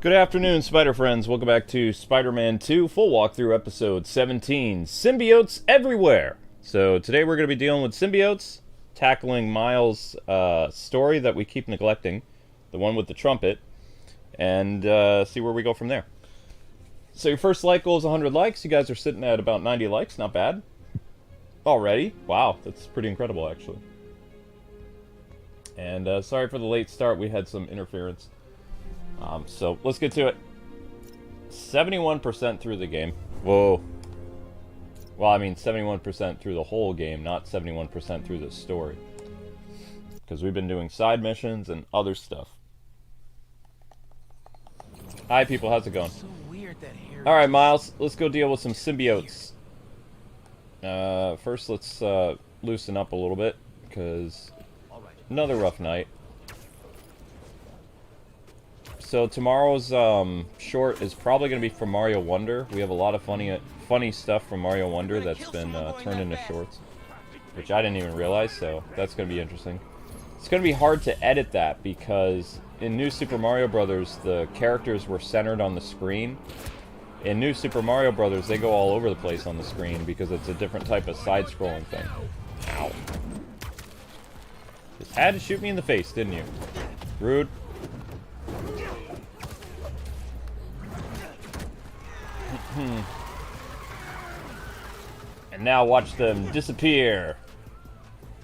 Good afternoon, Spider Friends. Welcome back to Spider-Man 2 Full Walkthrough Episode 17, Symbiotes Everywhere. So today we're going to be dealing with symbiotes, tackling Miles' story that we keep neglecting, the one with the trumpet, and see where we go from there. So your first like goal is 100 likes. You guys are sitting at about 90 likes. Not bad. Already. Wow, that's pretty incredible, actually. And sorry for the late start. We had some interference. So let's get to it. 71% through the game. Whoa. Well, I mean 71% through the whole game, not 71% through the story. Because we've been doing side missions and other stuff. Hi people, how's it going? Alright Miles, let's go deal with some symbiotes. First let's loosen up a little bit, because another rough night. So tomorrow's short is probably going to be from Mario Wonder. We have a lot of funny stuff from Mario Wonder that's been turned into shorts, which I didn't even realize, so that's going to be interesting. It's going to be hard to edit that because in New Super Mario Bros. The characters were centered on the screen. In New Super Mario Bros. They go all over the place on the screen because it's a different type of side-scrolling thing. Ow. Just had to shoot me in the face, didn't you? Rude. And now watch them disappear.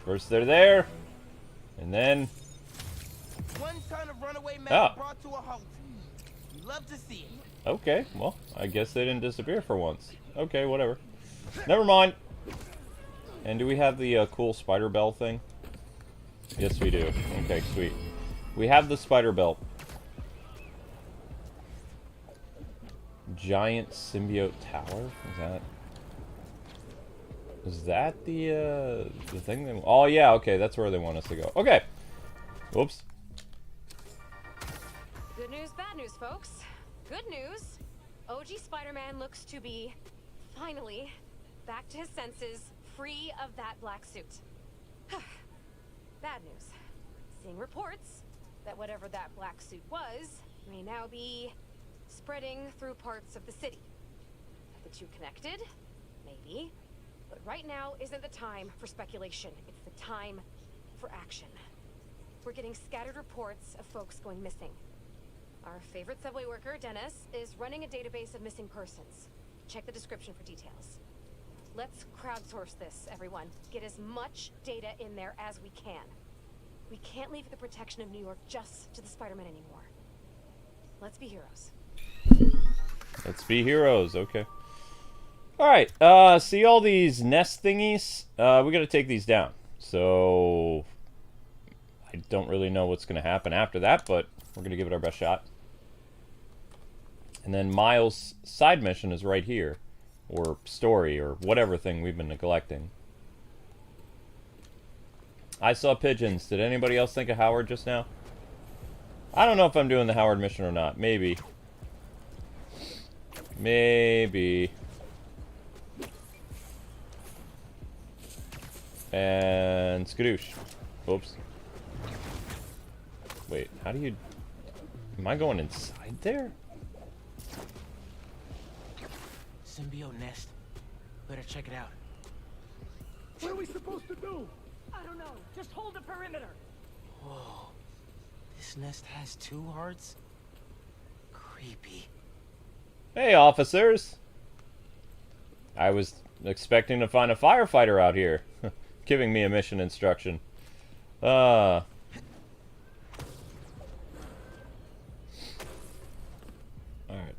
First they're there, and then one ton of runaway mail brought to a halt. You love to see it. Okay, well, I guess they didn't disappear for once. Okay, whatever. Never mind. And do we have the cool spider bell thing? Yes, we do. Okay, sweet. We have the spider belt. Giant symbiote tower? Is that the thing they... Oh, yeah, okay, that's where they want us to go. Okay. Whoops. Good news, bad news, folks. Good news. OG Spider-Man looks to be, finally, back to his senses, free of that black suit. Bad news. Seeing reports that whatever that black suit was may now be spreading through parts of the city. Are the two connected? Maybe. But right now isn't the time for speculation. It's the time for action. We're getting scattered reports of folks going missing. Our favorite subway worker, Dennis, is running a database of missing persons. Check the description for details. Let's crowdsource this, everyone. Get as much data in there as we can. We can't leave the protection of New York just to the Spider-Man anymore. Let's be heroes. Let's be heroes, okay. Alright, see all these nest thingies? We gotta take these down. So, I don't really know what's gonna happen after that, but we're gonna give it our best shot. And then Miles' side mission is right here. Or story, or whatever thing we've been neglecting. I saw pigeons. Did anybody else think of Howard just now? I don't know if I'm doing the Howard mission or not. Maybe. Maybe. And skadoosh. Oops. Wait, how do you... Am I going inside there? Symbiote nest. Better check it out. What are we supposed to do? I don't know. Just hold the perimeter. Whoa. This nest has 2 hearts? Creepy. Hey, officers! I was expecting to find a firefighter out here, giving me a mission instruction. Alright,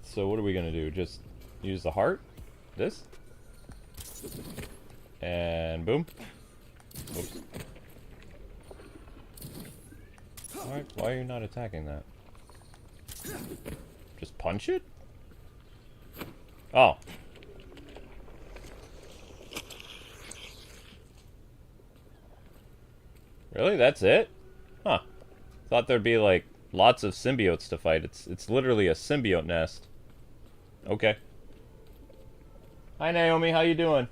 so what are we gonna do? Just use the heart? This? And boom. Oops. Alright, why are you not attacking that? Just punch it? Oh. Really? That's it? Huh. Thought there'd be, like, lots of symbiotes to fight. It's literally a symbiote nest. Okay. Hi, Naomi. How you doing?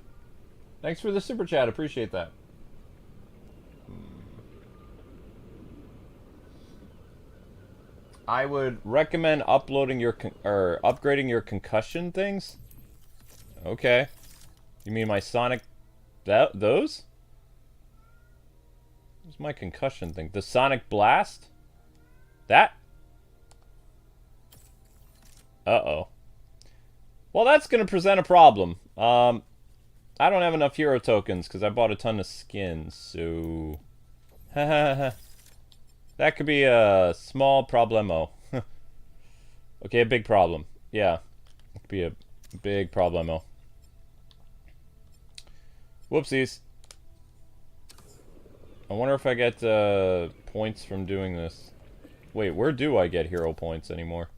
Thanks for the super chat. Appreciate that. I would recommend uploading your or upgrading your concussion things. Okay. You mean my Sonic... those? What's my concussion thing? The Sonic Blast? That? Uh-oh. Well, that's going to present a problem. I don't have enough hero tokens because I bought a ton of skins, so... that could be a small problemo. Okay, a big problem. Yeah. It could be a big problemo. Whoopsies. I wonder if I get points from doing this. Wait, where do I get hero points anymore?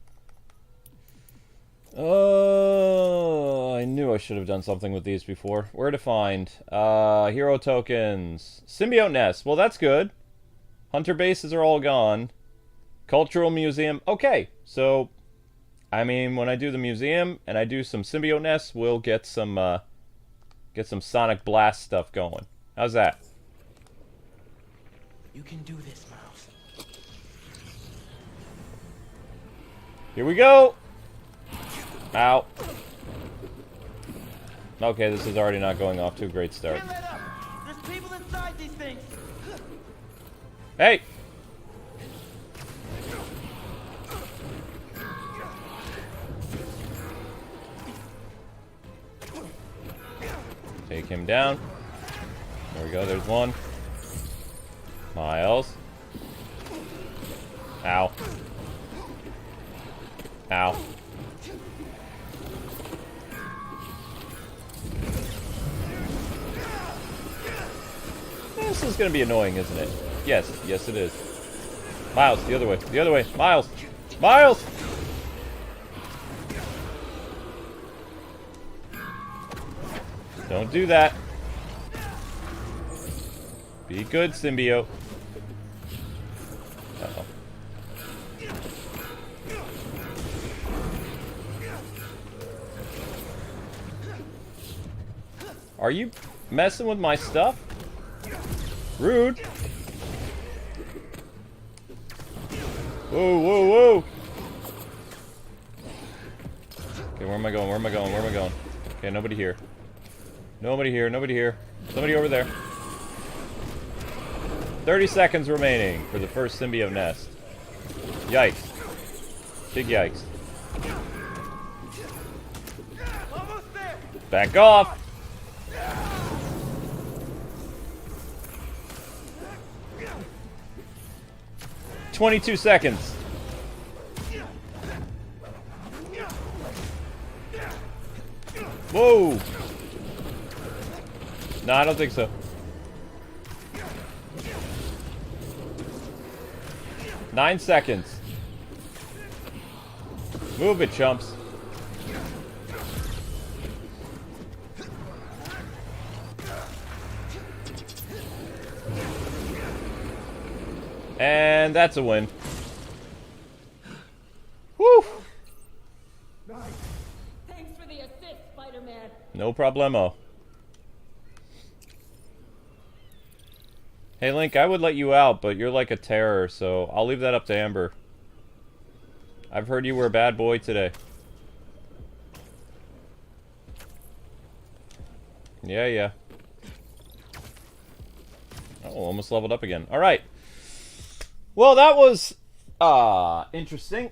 Oh, I knew I should have done something with these before. Where to find? Hero tokens. Symbiote Nest. Well, that's good. Hunter bases are all gone. Cultural Museum. Okay, so... I mean, when I do the museum and I do some Symbiote Nests, we'll get some Sonic Blast stuff going. How's that? You can do this, Miles. Here we go! Ow. Okay, this is already not going off to a great start. Can't let up. There's people inside these things. Hey! Take him down. There we go, there's one. Miles. Ow. Ow. This is gonna be annoying, isn't it? Yes, yes it is. Miles, the other way, the other way. Miles! Miles! Don't do that. Be good, symbiote. Uh-oh. Are you messing with my stuff? Rude. Whoa, whoa, whoa. Okay, where am I going? Where am I going? Where am I going? Okay, nobody here. Nobody here, nobody here. Somebody over there. 30 seconds remaining for the first symbiote nest. Yikes. Big yikes. Almost there. Back off! "22 seconds. Whoa! No, I don't think so. 9 seconds. Move it, chumps. And that's a win. Woo! Thanks for the assist, Spider-Man. No problemo. Hey Link, I would let you out, but you're like a terror, so I'll leave that up to Amber. I've heard you were a bad boy today. Yeah, yeah. Oh, almost leveled up again. Alright. Well, that was interesting.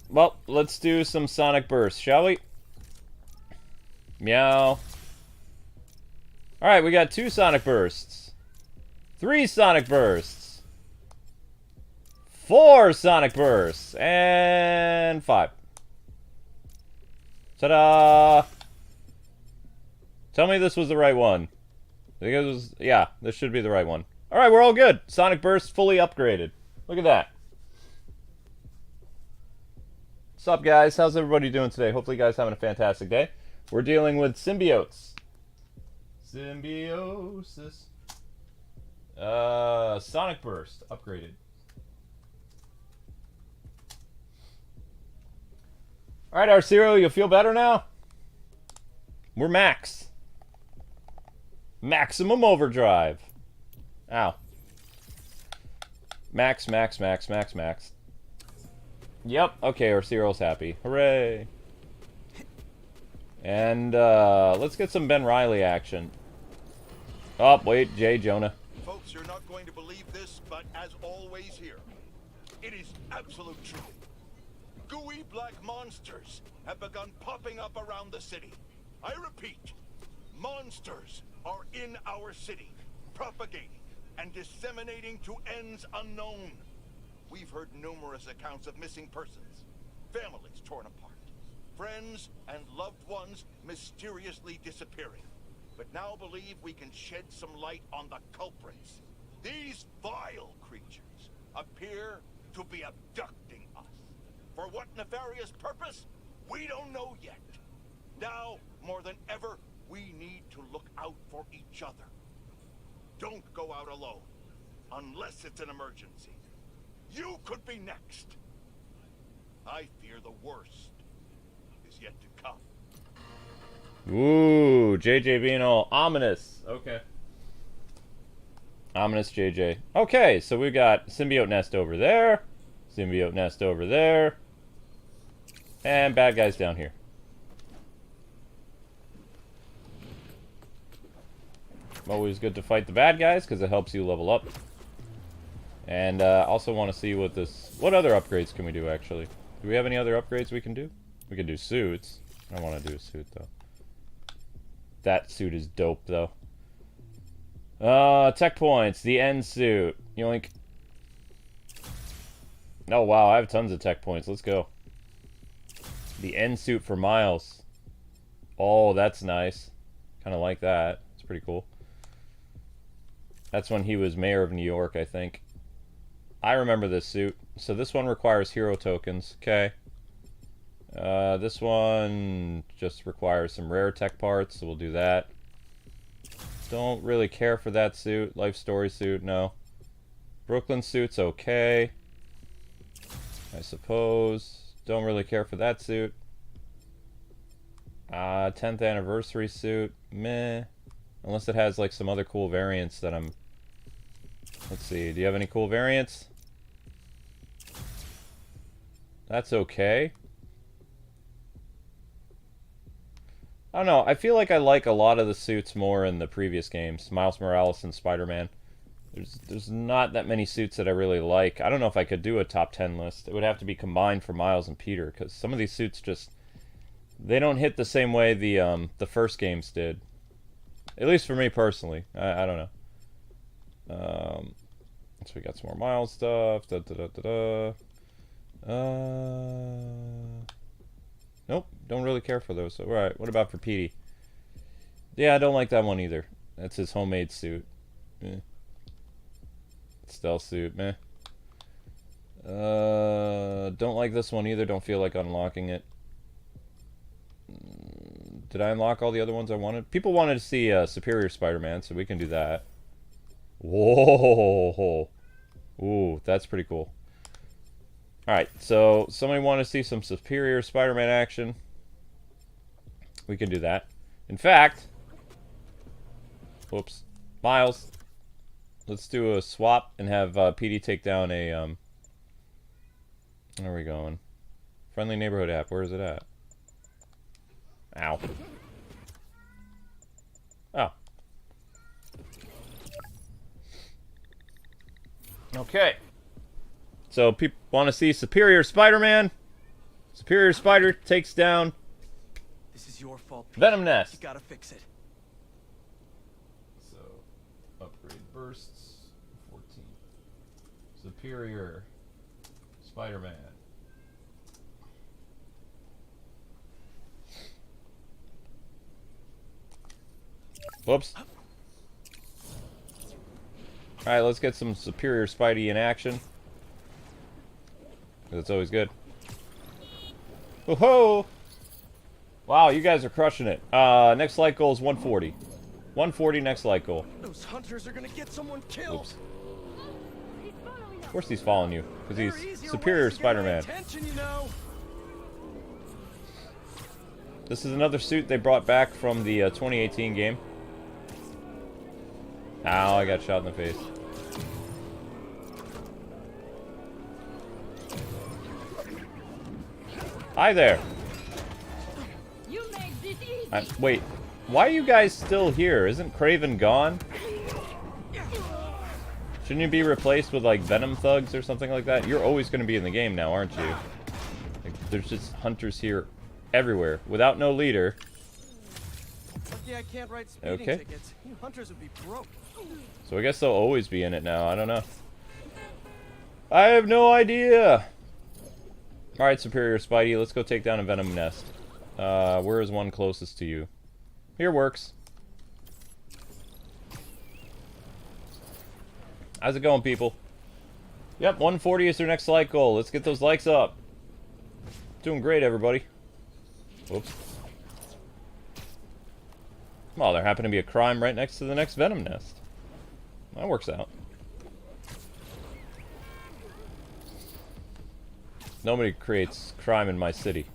Well, let's do some Sonic Burst, shall we? Meow. Alright, we got 2 Sonic Bursts. 3 Sonic Bursts. 4 Sonic Bursts. And 5. Ta-da! Tell me this was the right one. I think it was... Yeah, this should be the right one. Alright, we're all good. Sonic Burst fully upgraded. Look at that. What's up, guys? How's everybody doing today? Hopefully you guys having a fantastic day. We're dealing with symbiotes. Symbiosis. Sonic Burst upgraded. Alright, Arcero, you feel better now? We're max. Maximum overdrive. Ow. Max, max, max, max, max. Yep, okay, our Cyril's happy. Hooray! And, let's get some Ben Reilly action. Oh, wait, Jay Jonah. Folks, you're not going to believe this, but as always here, it is absolute truth. Gooey black monsters have begun popping up around the city. I repeat, monsters are in our city, propagating and disseminating to ends unknown. We've heard numerous accounts of missing persons, families torn apart, friends and loved ones mysteriously disappearing. But now believe we can shed some light on the culprits. These vile creatures appear to be abducting us. For what nefarious purpose? We don't know yet. Now, more than ever, we need to look out for each other. Don't go out alone, unless it's an emergency. You could be next. I fear the worst is yet to come. Ooh, JJ being all ominous. Okay. Ominous JJ. Okay, so we've got symbiote nest over there. Symbiote nest over there. And bad guys down here. Always good to fight the bad guys because it helps you level up. And also want to see what this... What other upgrades can we do, actually? Do we have any other upgrades we can do? We can do suits. I don't want to do a suit, though. That suit is dope, though. Tech points. The end suit. Yoink. Oh, wow. I have tons of tech points. Let's go. The end suit for Miles. Oh, that's nice. Kind of like that. It's pretty cool. That's when he was mayor of New York, I think. I remember this suit. So this one requires hero tokens. Okay. This one just requires some rare tech parts, so we'll do that. Don't really care for that suit. Life story suit, no. Brooklyn suit's okay, I suppose. Don't really care for that suit. 10th anniversary suit, meh. Unless it has like some other cool variants that I'm... Let's see, do you have any cool variants? That's okay. I don't know, I feel like I like a lot of the suits more in the previous games. Miles Morales and Spider-Man. There's not that many suits that I really like. I don't know if I could do a top 10 list. It would have to be combined for Miles and Peter, because some of these suits just... They don't hit the same way the first games did. At least for me personally. I don't know. So we got some more Miles stuff. Nope, don't really care for those. Alright, what about for Petey? Yeah, I don't like that one either. That's his homemade suit. Stealth suit, meh. Don't like this one either. Don't feel like unlocking it. Did I unlock all the other ones I wanted? People wanted to see Superior Spider-Man, so we can do that. Whoa! Ooh, that's pretty cool. Alright, so somebody want to see some Superior Spider-Man action? We can do that. In fact... Whoops. Miles. Let's do a swap and have PD take down a... Where are we going? Friendly Neighborhood app. Where is it at? Ow. Oh. Okay. So people want to see Superior Spider-Man. Superior Spider takes down This is your fault, Peter. Venom Nest. You gotta fix it. So, upgrade bursts, 14. Superior Spider-Man. Whoops. Alright, let's get some Superior Spidey in action. That's always good. Whoa! Wow, you guys are crushing it. Next light goal is 140. 140 next light goal. Those hunters are gonna get someone killed. Oops. Of course he's following you, because he's Superior Spider-Man. You know? This is another suit they brought back from the 2018 game. Ow, I got shot in the face. Hi there. You made this easy. Wait, why are you guys still here? Isn't Kraven gone? Shouldn't you be replaced with, like, Venom thugs or something like that? You're always going to be in the game now, aren't you? Like, there's just hunters here everywhere, without no leader. Lucky I can't write speeding tickets. You hunters would be broke. So I guess they'll always be in it now. I don't know. I have no idea. Alright, Superior Spidey, let's go take down a Venom nest. Where is one closest to you? Here works. How's it going, people? Yep, 140 is their next like goal. Let's get those likes up. Doing great, everybody. Whoops. Well, there happened to be a crime right next to the next Venom nest. That works out. Nobody creates crime in my city.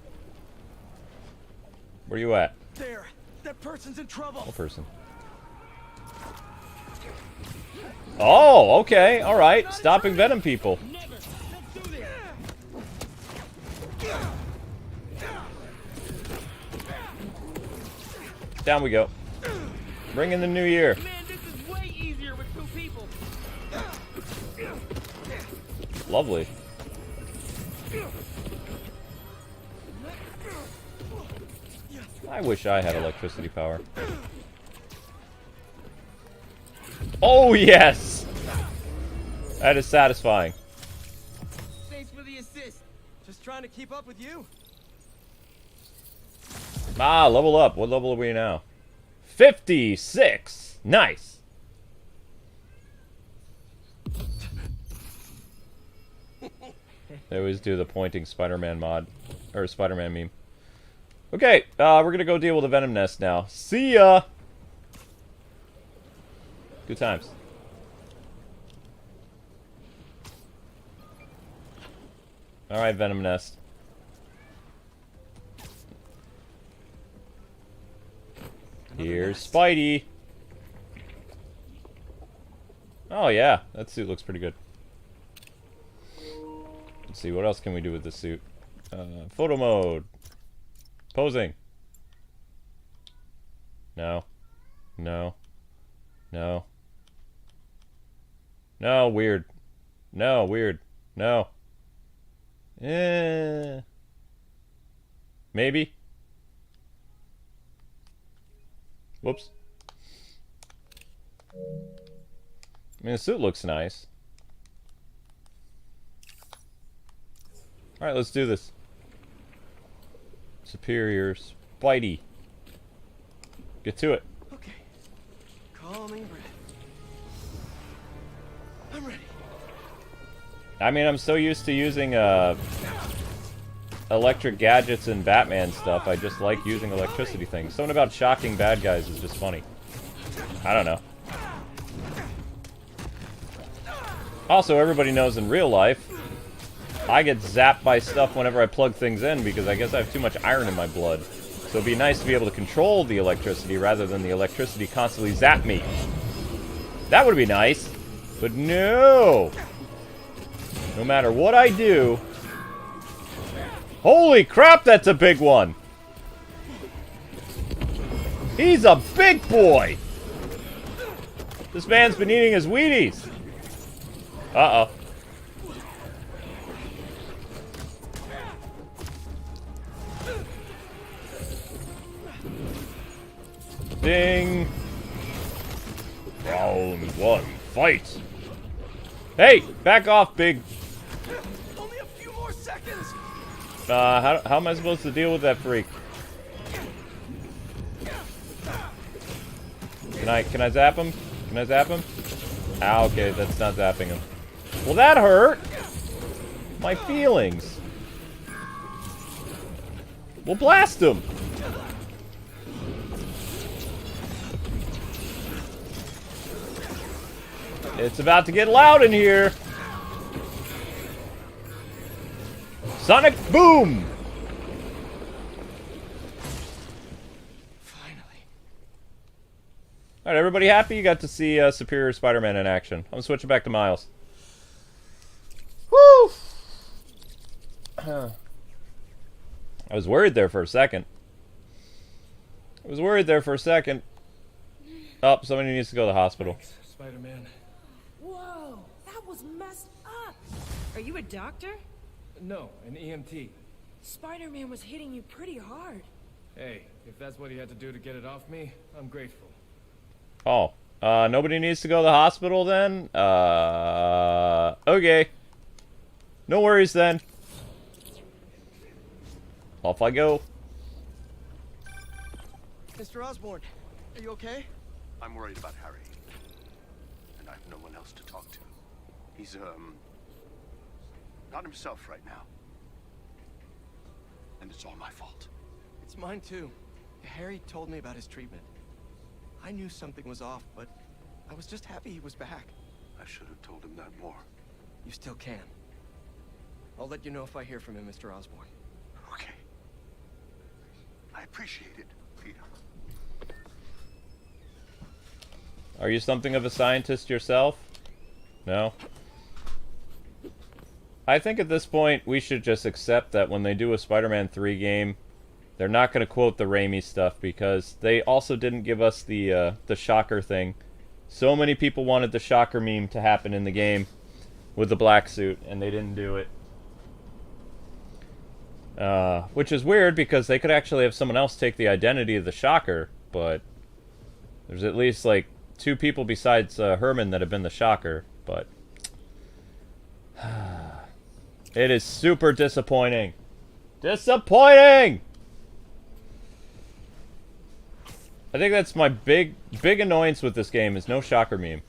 Where you at? There. That person's in trouble. What person? Oh, okay. Alright. Stopping Venom people. Down we go. Bring in the new year. Man, this is way easier with 2 people. Lovely. I wish I had electricity power. Oh, yes! That is satisfying. Thanks for the assist. Just trying to keep up with you. Ah, level up. What level are we now? 56! Nice! They always do the pointing Spider-Man mod. Or Spider-Man meme. Okay, we're gonna go deal with the Venom nest now. See ya! Good times. Alright, Venom nest. Here's Spidey. Oh yeah, that suit looks pretty good. Let's see, what else can we do with this suit? Photo mode. Posing. No. No. No. No, weird. No, weird. No. Maybe. Whoops. I mean, the suit looks nice. Alright, let's do this. Superior Spidey. Get to it. Okay. Calming breath. I'm ready. I mean, I'm so used to using electric gadgets and Batman stuff. I just like using electricity things. Something about shocking bad guys is just funny. I don't know. Also, everybody knows in real life, I get zapped by stuff whenever I plug things in because I guess I have too much iron in my blood. So it'd be nice to be able to control the electricity rather than the electricity constantly zap me. That would be nice. But no! No matter what I do... Holy crap, that's a big one! He's a big boy! This man's been eating his Wheaties! Uh-oh. Ding! Round one, fight! Hey! Back off, big... Only a few more seconds! how am I supposed to deal with that freak? Can I zap him? Can I zap him? Ah, okay, that's not zapping him. Well, that hurt! My feelings. We'll blast him! It's about to get loud in here! Sonic boom! Finally. Alright, everybody happy? You got to see Superior Spider-Man in action. I'm switching back to Miles. Woo! I was worried there for a second. Oh, somebody needs to go to the hospital. Thanks, Spider-Man. Whoa, that was messed up. Are you a doctor? No, an EMT. Spider-Man was hitting you pretty hard. Hey, if that's what he had to do to get it off me, I'm grateful. Oh, nobody needs to go to the hospital then? Okay. No worries then. Off I go. Mr. Osborn, are you okay? I'm worried about Harry. And I have no one else to talk to. He's, not himself right now. And it's all my fault. It's mine too. Harry told me about his treatment. I knew something was off, but I was just happy he was back. I should have told him that more. You still can. I'll let you know if I hear from him, Mr. Osborn. Okay. I appreciate it, Peter. Are you something of a scientist yourself? No? I think at this point we should just accept that when they do a Spider-Man 3 game, they're not going to quote the Raimi stuff because they also didn't give us the Shocker thing. So many people wanted the Shocker meme to happen in the game with the black suit, and they didn't do it. Which is weird because they could actually have someone else take the identity of the Shocker, but there's at least like 2 people besides Herman that have been the Shocker, but it is super disappointing. Disappointing! I think that's my big annoyance with this game is no Shocker meme.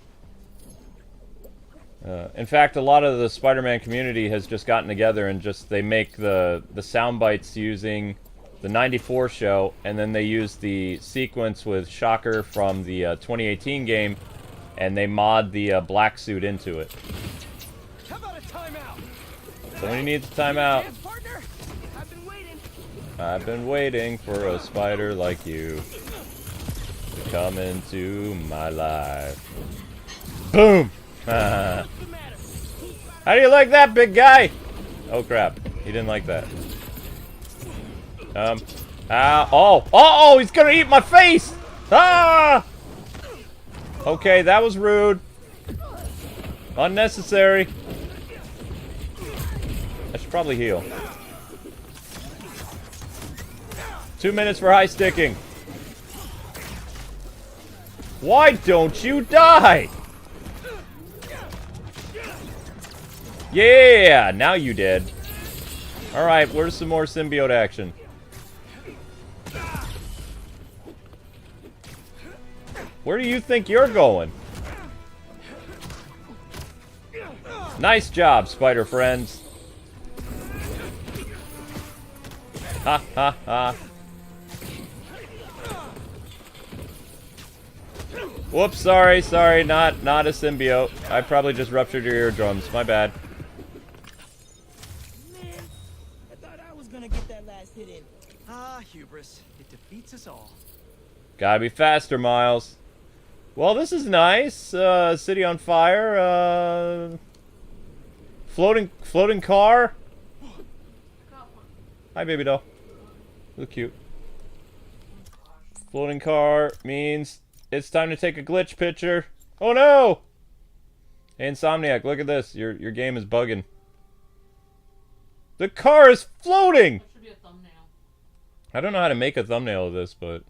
In fact, a lot of the Spider-Man community has just gotten together and they make the sound bites using the '94 show, and then they use the sequence with Shocker from the 2018 game, and they mod the black suit into it. How about a timeout? Somebody needs a timeout. Yes, partner. I've been waiting. I've been waiting for a spider like you to come into my life. Boom! How do you like that, big guy? Oh crap, he didn't like that. Oh, he's gonna eat my face! Ah! Okay, that was rude. Unnecessary. I should probably heal. 2 minutes for high sticking. Why don't you die? Yeah, now you did. Alright, where's some more symbiote action? Where do you think you're going? Nice job, spider friends. Ha ha ha. Whoops, sorry, not a symbiote. I probably just ruptured your eardrums. My bad. Man, I thought I was gonna get that last hit in. Ah, hubris. It defeats us all. Gotta be faster, Miles. Well, this is nice. City on fire. Floating car. Hi, baby doll. Look cute. Floating car means it's time to take a glitch picture. Oh no! Hey, Insomniac, look at this. Your game is bugging. The car is floating! That should be a thumbnail. I don't know how to make a thumbnail of this, but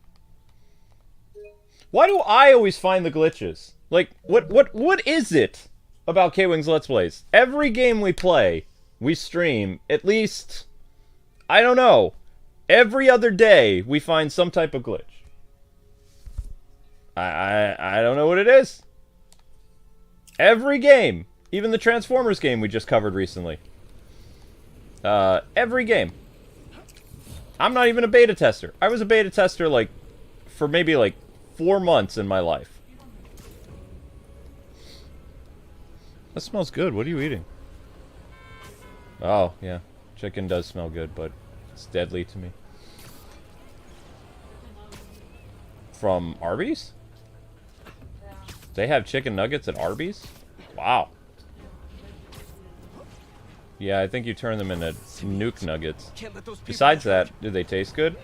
why do I always find the glitches? Like, what is it about Kwingsletsplays? Every game we play, we stream, at least, I don't know, every other day we find some type of glitch. I don't know what it is. Every game, even the Transformers game we just covered recently. Every game. I'm not even a beta tester. I was a beta tester like for maybe like 4 months in my life. That smells good. What are you eating? Oh, yeah. Chicken does smell good, but it's deadly to me. From Arby's? They have chicken nuggets at Arby's? Wow. Yeah, I think you turn them into nuke nuggets. Can't let those people Besides that, do they taste good?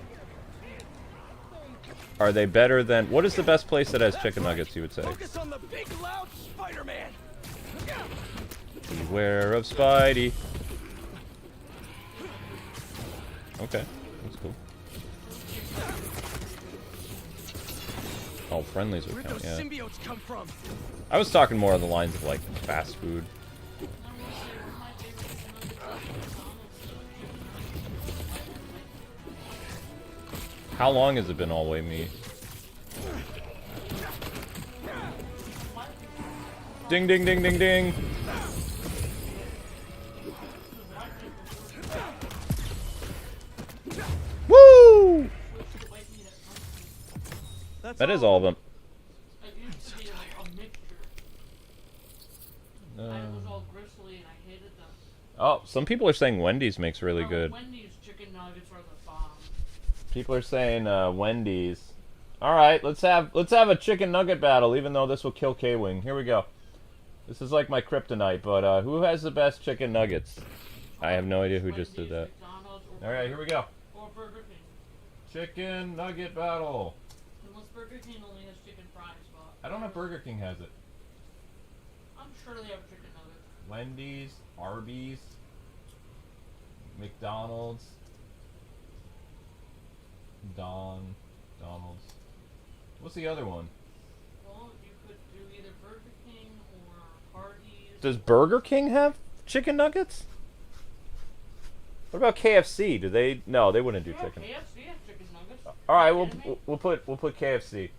Are they better than... What is the best place that has chicken nuggets, you would say? Focus on the big loud Spider-Man. Beware of Spidey. Okay, that's cool. Oh, friendlies would Where'd count, those yeah. symbiotes come from? I was talking more on the lines of, like, fast food. How long has it been all way me? Ding, ding, ding, ding, ding. Woo! That is all of them. Oh, some people are saying Wendy's makes really good. Wendy's chicken nuggets are the bomb. People are saying Wendy's. All right, let's have a chicken nugget battle. Even though this will kill K-Wing. Here we go. This is like my kryptonite. But who has the best chicken nuggets? I have no idea who just did that. All right, here we go. Or Burger King. Chicken nugget battle. Unless Burger King only has chicken fries, but I don't know if Burger King has it. I'm sure they have chicken nuggets. Wendy's, Arby's, McDonald's, Donald's. What's the other one? Well, you could do either Burger King or Hardee's. Does Burger King have chicken nuggets? What about KFC? Do they? No, they wouldn't do chicken. KFC has chicken nuggets. All right, we'll put KFC.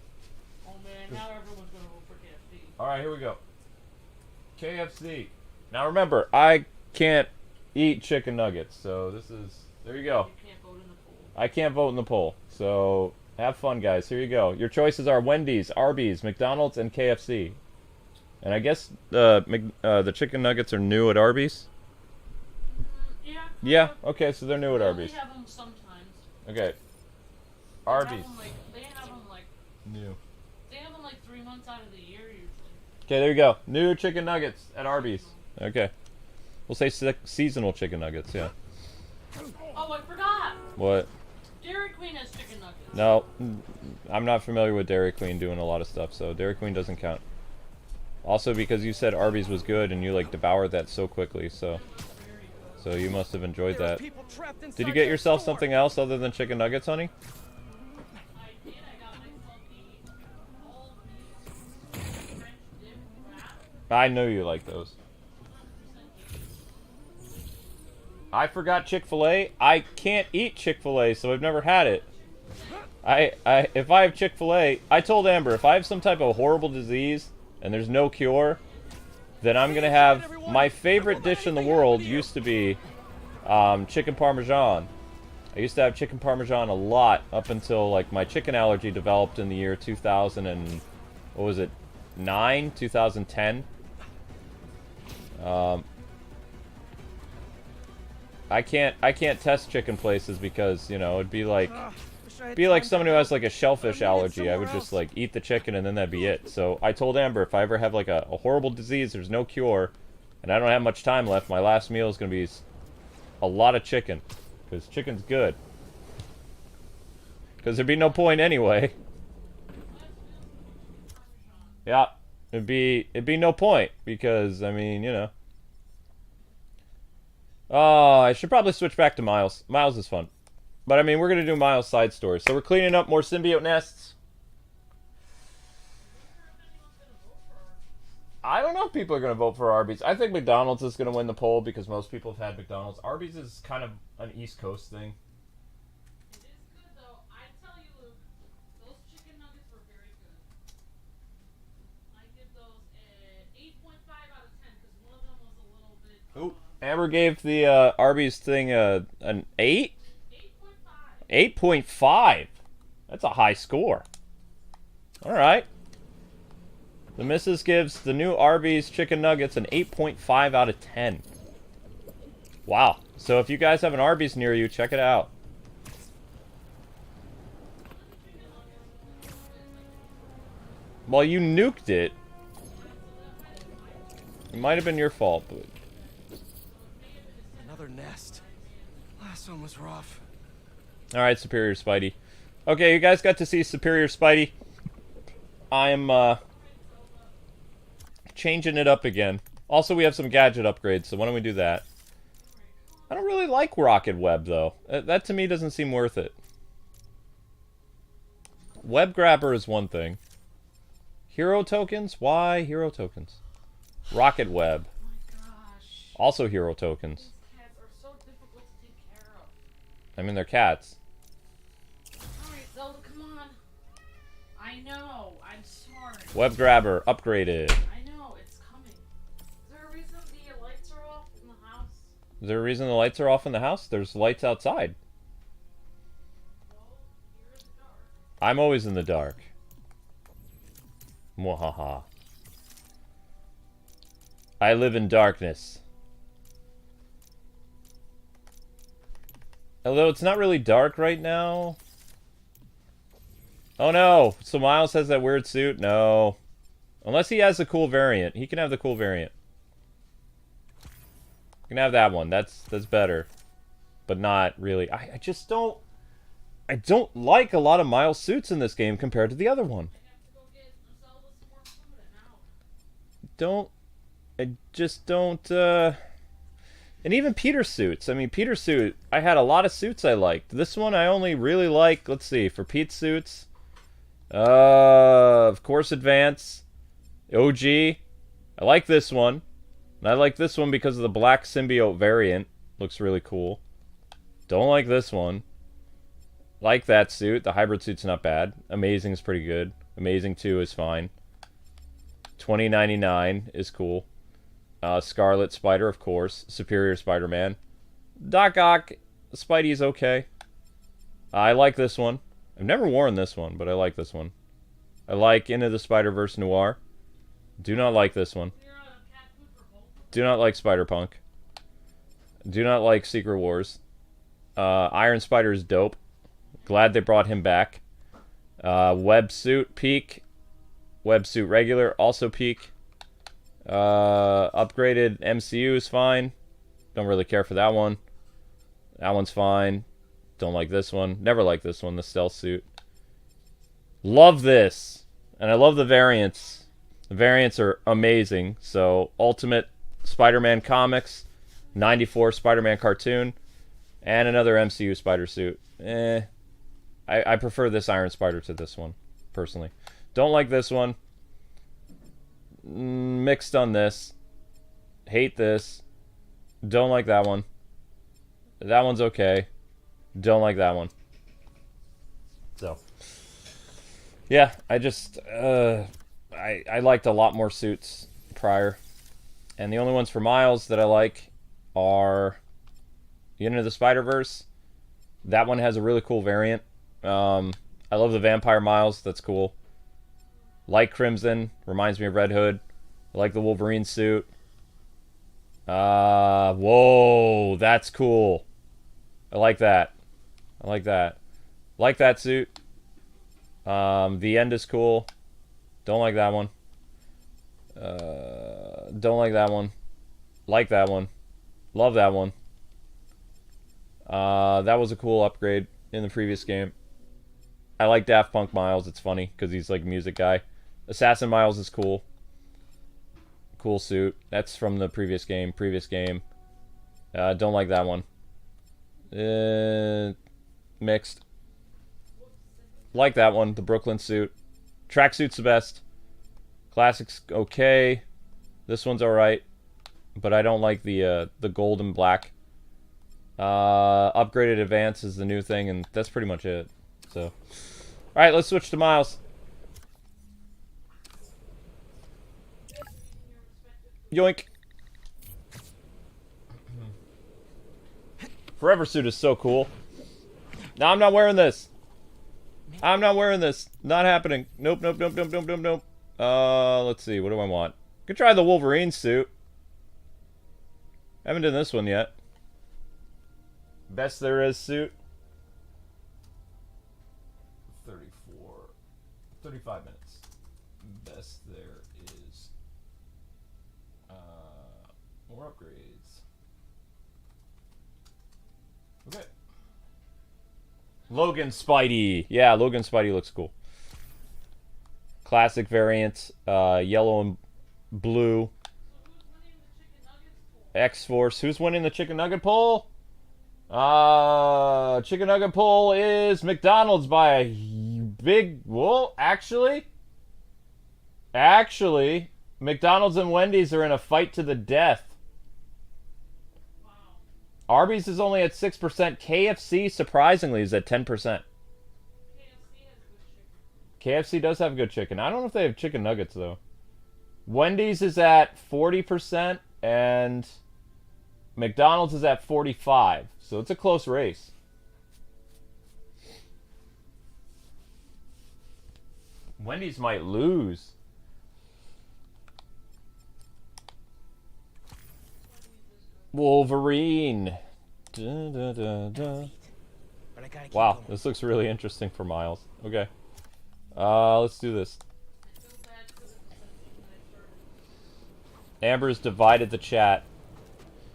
Oh man, now everyone's gonna vote for KFC. All right, here we go. KFC. Now remember, I can't eat chicken nuggets, so this is... There you go. You can't vote in the poll. I can't vote in the poll, so have fun, guys. Here you go. Your choices are Wendy's, Arby's, McDonald's, and KFC. And I guess the chicken nuggets are new at Arby's? Yeah. Yeah, okay, so they're new at Arby's. They have them sometimes. Okay. Arby's. They have them like New. They have them like 3 months out of the year usually. Okay, there you go. New chicken nuggets at Arby's. Okay. We'll say seasonal chicken nuggets, yeah. Oh, I forgot! What? Dairy Queen has chicken nuggets. No, I'm not familiar with Dairy Queen doing a lot of stuff, so Dairy Queen doesn't count. Also because you said Arby's was good and you like devoured that so quickly, so you must have enjoyed that. Did you get yourself something else other than chicken nuggets, honey? I did. I got myself the all beef French dip wrap. I know you like those. I forgot Chick-fil-A. I can't eat Chick-fil-A, so I've never had it. If I have Chick-fil-A, I told Amber, if I have some type of horrible disease and there's no cure, then I'm gonna have my favorite dish in the world used to be chicken parmesan. I used to have chicken parmesan a lot up until like my chicken allergy developed in the year 2000 and what was it, 2010. I can't test chicken places because, you know, it'd be like someone who has like a shellfish allergy. I would just like eat the chicken and then that'd be it. So I told Amber if I ever have like a horrible disease, there's no cure, and I don't have much time left, my last meal is gonna be a lot of chicken, because chicken's good. Because there'd be no point anyway. Yeah, it'd be no point because I mean, you know. Oh, I should probably switch back to Miles. Miles is fun. But, I mean, we're going to do Miles' side stories. So we're cleaning up more symbiote nests. I don't know if people are going to vote for Arby's. I think McDonald's is going to win the poll because most people have had McDonald's. Arby's is kind of an East Coast thing. It is good, though. I tell you, Luke, those chicken nuggets were very good. I give those an 8.5 out of 10 because one of them was a little bit... Ooh. Amber gave the Arby's thing an 8? 8.5. 8.5. That's a high score. All right. The missus gives the new Arby's chicken nuggets an 8.5 out of 10. Wow. So if you guys have an Arby's near you, check it out. Well, you nuked it. It might have been your fault, but... nest. Last one was rough. Alright, Superior Spidey. Okay, you guys got to see Superior Spidey. I'm, changing it up again. Also, we have some gadget upgrades, so why don't we do that? I don't really like Rocket Web, though. That, to me, doesn't seem worth it. Web Grabber is one thing. Hero tokens? Why hero tokens? Rocket Web. Oh my gosh. Also hero tokens. These cats are so difficult to take care of. I mean, they're cats. Alright, Zelda, come on. I know. I'm sorry. Web Grabber upgraded. I know. It's coming. Is there a reason the lights are off in the house? Is there a reason the lights are off in the house? There's lights outside. Well, you're in the dark. I'm always in the dark. Mwahaha. I live in darkness. Although it's not really dark right now. Oh no! So Miles has that weird suit? No. Unless he has the cool variant. He can have the cool variant. You can have that one. That's better. But not really. I just don't... I don't like a lot of Miles suits in this game compared to the other one. I just don't, and even Peter's suits. I mean, Peter's suit, I had a lot of suits I liked. This one I only really like, let's see, for Pete's suits, of course, Advance, OG. I like this one. And I like this one because of the black symbiote variant. Looks really cool. Don't like this one. Like that suit. The hybrid suit's not bad. Amazing is pretty good. Amazing 2 is fine. 2099 is cool. Scarlet Spider, of course. Superior Spider-Man. Doc Ock. Spidey's okay. I like this one. I've never worn this one, but I like this one. I like Into the Spider-Verse Noir. Do not like this one. Do not like Spider-Punk. Do not like Secret Wars. Iron Spider is dope. Glad they brought him back. Web Suit, peak. Web Suit regular, also peak. Upgraded MCU is fine. Don't really care for that one. That one's fine. Don't like this one. Never liked this one, the stealth suit. Love this. And I love the variants. The variants are amazing. So, Ultimate Spider-Man Comics, 94 Spider-Man cartoon, and another MCU Spider suit. I prefer this Iron Spider to this one, personally. Don't like this one. Mixed on this. Hate this. Don't like that one. That one's okay. Don't like that one. So. Yeah, I just... I liked a lot more suits prior. And the only ones for Miles that I like are... Into the Spider-Verse. That one has a really cool variant. I love the Vampire Miles. That's cool. Like Crimson. Reminds me of Red Hood. I like the Wolverine suit. Whoa. That's cool. I like that. I like that. Like that suit. The End is cool. Don't like that one. Don't like that one. Like that one. Love that one. That was a cool upgrade in the previous game. I like Daft Punk Miles. It's funny because he's like a music guy. Assassin Miles is cool. Cool suit. That's from the previous game. Don't like that one. Mixed. Like that one. The Brooklyn suit. Tracksuit's the best. Classic's okay. This one's alright. But I don't like the gold and black. Upgraded Advance is the new thing, and that's pretty much it. So, alright, let's switch to Miles. Yoink. Forever suit is so cool. No, I'm not wearing this. I'm not wearing this. Not happening. Nope. Let's see. What do I want? Could try the Wolverine suit. Haven't done this one yet. Best there is suit. 35 minutes. Best there is. More upgrades. Logan Spidey. Yeah, Logan Spidey looks cool. Classic variant, yellow and blue. X-Force. Who's winning the chicken nugget poll? Chicken nugget poll is McDonald's by a big... Well, actually, McDonald's and Wendy's are in a fight to the death. Arby's is only at 6%. KFC, surprisingly, is at 10%. KFC does have good chicken. I don't know if they have chicken nuggets, though. Wendy's is at 40%, and McDonald's is at 45%. So it's a close race. Wendy's might lose. Wolverine. Wow, this looks really interesting for Miles. Okay. Let's do this. Amber's divided the chat.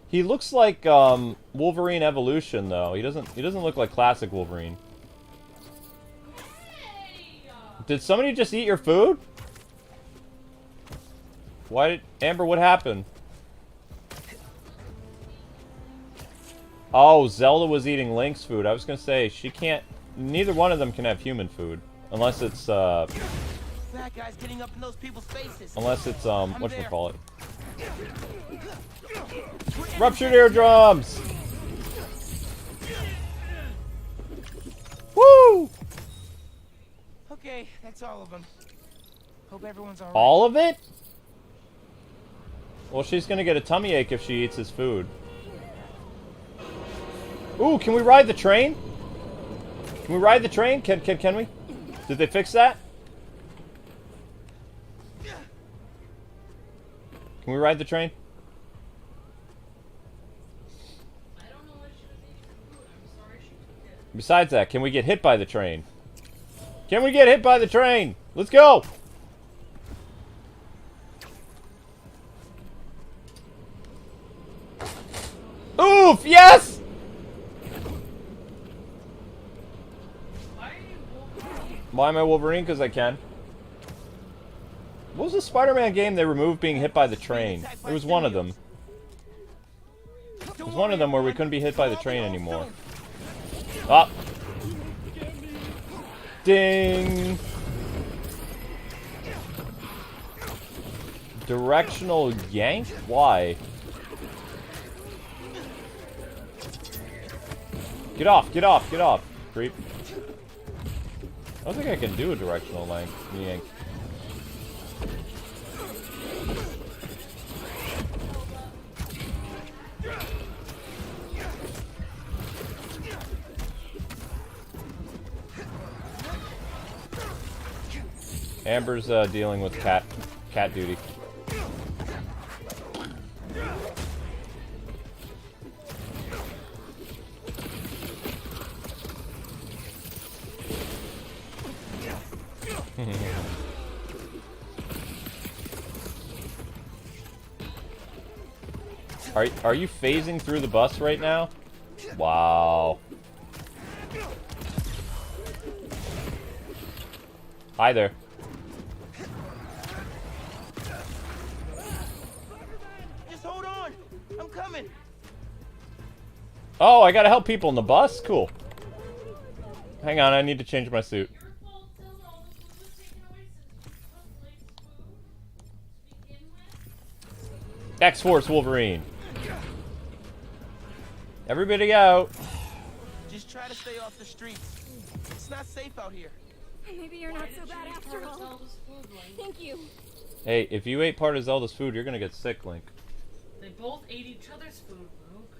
He looks like Wolverine Evolution, though. He doesn't look like classic Wolverine. Did somebody just eat your food? Why did Amber? What happened? Oh, Zelda was eating Link's food. I was gonna say she can't. Neither one of them can have human food unless it's That guy's getting up in those people's faces. unless it's whatchamacallit. Ruptured eardrums! Woo! Okay, that's all of them. Hope everyone's alright. All of it? Well, she's gonna get a tummy ache if she eats his food. Ooh, can we ride the train? Can we ride the train? Can we? Did they fix that? Can we ride the train? Besides that, can we get hit by the train? Can we get hit by the train? Let's go! Oof! Yes! Why am I Wolverine? Because I can. What was the Spider-Man game they removed being hit by the train? It was one of them. It was one of them where we couldn't be hit by the train anymore. Ah! Ding! Directional yank? Why? Get off, get off, get off, creep. I don't think I can do a directional yank. Amber's dealing with cat duty. Are you phasing through the bus right now? Wow. Hi there. Just hold on. I'm coming. Oh, I gotta help people in the bus? Cool. Hang on, I need to change my suit. X-Force Wolverine. Everybody out. Just try to stay off the streets. It's not safe out here. Maybe you're not so bad after all. Thank you. Hey, if you ate part of Zelda's food, you're gonna get sick, Link. They both ate each other's food, Luke.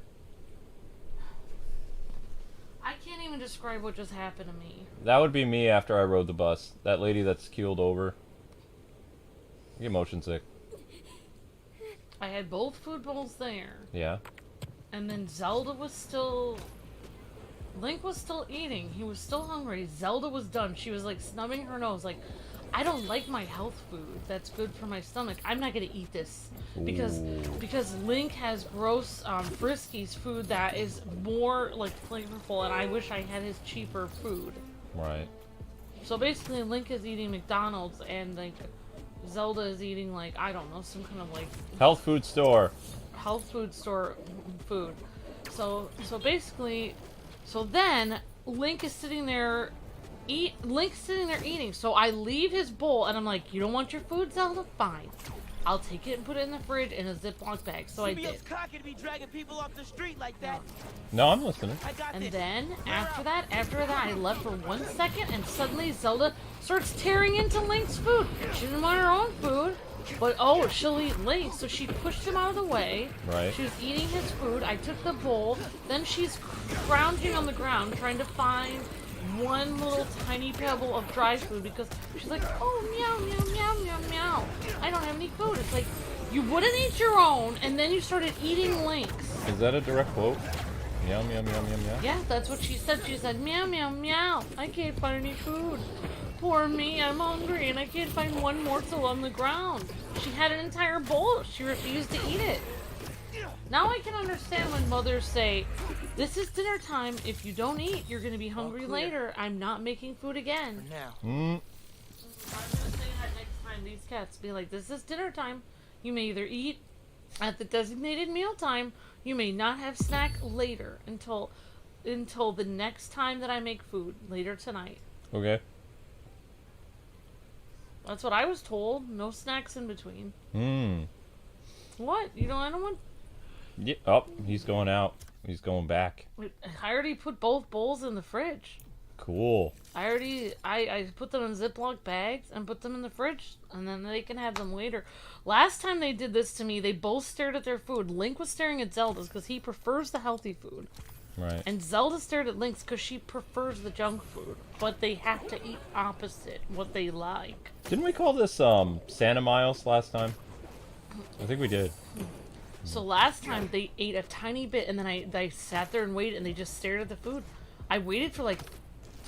I can't even describe what just happened to me. That would be me after I rode the bus. That lady that's keeled over. I get motion sick. I had both food bowls there. Yeah. And then Zelda was still... Link was still eating. He was still hungry. Zelda was done. She was like snubbing her nose like, I don't like my health food that's good for my stomach. I'm not gonna eat this because Link has gross Friskies food that is more like flavorful, and I wish I had his cheaper food. Right. So basically, Link is eating McDonald's, and like Zelda is eating like, I don't know, some kind of like health food store. Health food store food. So basically, so then Link is sitting there. Link's sitting there eating, so I leave his bowl, and I'm like, you don't want your food, Zelda? Fine. I'll take it and put it in the fridge in a Ziploc bag. So I did. Cocky to be dragging people off the street like that. No, I'm listening. And then, after that, I left for 1 second, and suddenly Zelda starts tearing into Link's food. She didn't want her own food, but oh, she'll eat Link, so she pushed him out of the way. Right. She was eating his food. I took the bowl. Then she's scrounging on the ground, trying to find one little tiny pebble of dry food because she's like, oh, meow, meow, meow, meow, meow. I don't have any food. It's like, you wouldn't eat your own, and then you started eating Link's. Is that a direct quote? Meow, meow, meow, meow, meow. Yeah, that's what she said. She said, meow, meow, meow. I can't find any food. Poor me, I'm hungry, and I can't find one morsel on the ground. She had an entire bowl. She refused to eat it. Now I can understand when mothers say, this is dinner time. If you don't eat, you're going to be hungry later. I'm not making food again. Now. I'm going to say that next time. These cats be like, this is dinner time. You may either eat at the designated meal time. You may not have snack later until the next time that I make food, later tonight. Okay. That's what I was told. No snacks in between. What? You know, I don't want... Yeah. Oh, he's going out. He's going back. I already put both bowls in the fridge. Cool. I put them in Ziploc bags and put them in the fridge, and then they can have them later. Last time they did this to me, they both stared at their food. Link was staring at Zelda's because he prefers the healthy food. Right. And Zelda stared at Link's because she prefers the junk food. But they have to eat opposite what they like. Didn't we call this Santa Miles last time? I think we did. So last time they ate a tiny bit, and then I sat there and waited, and they just stared at the food. I waited for like,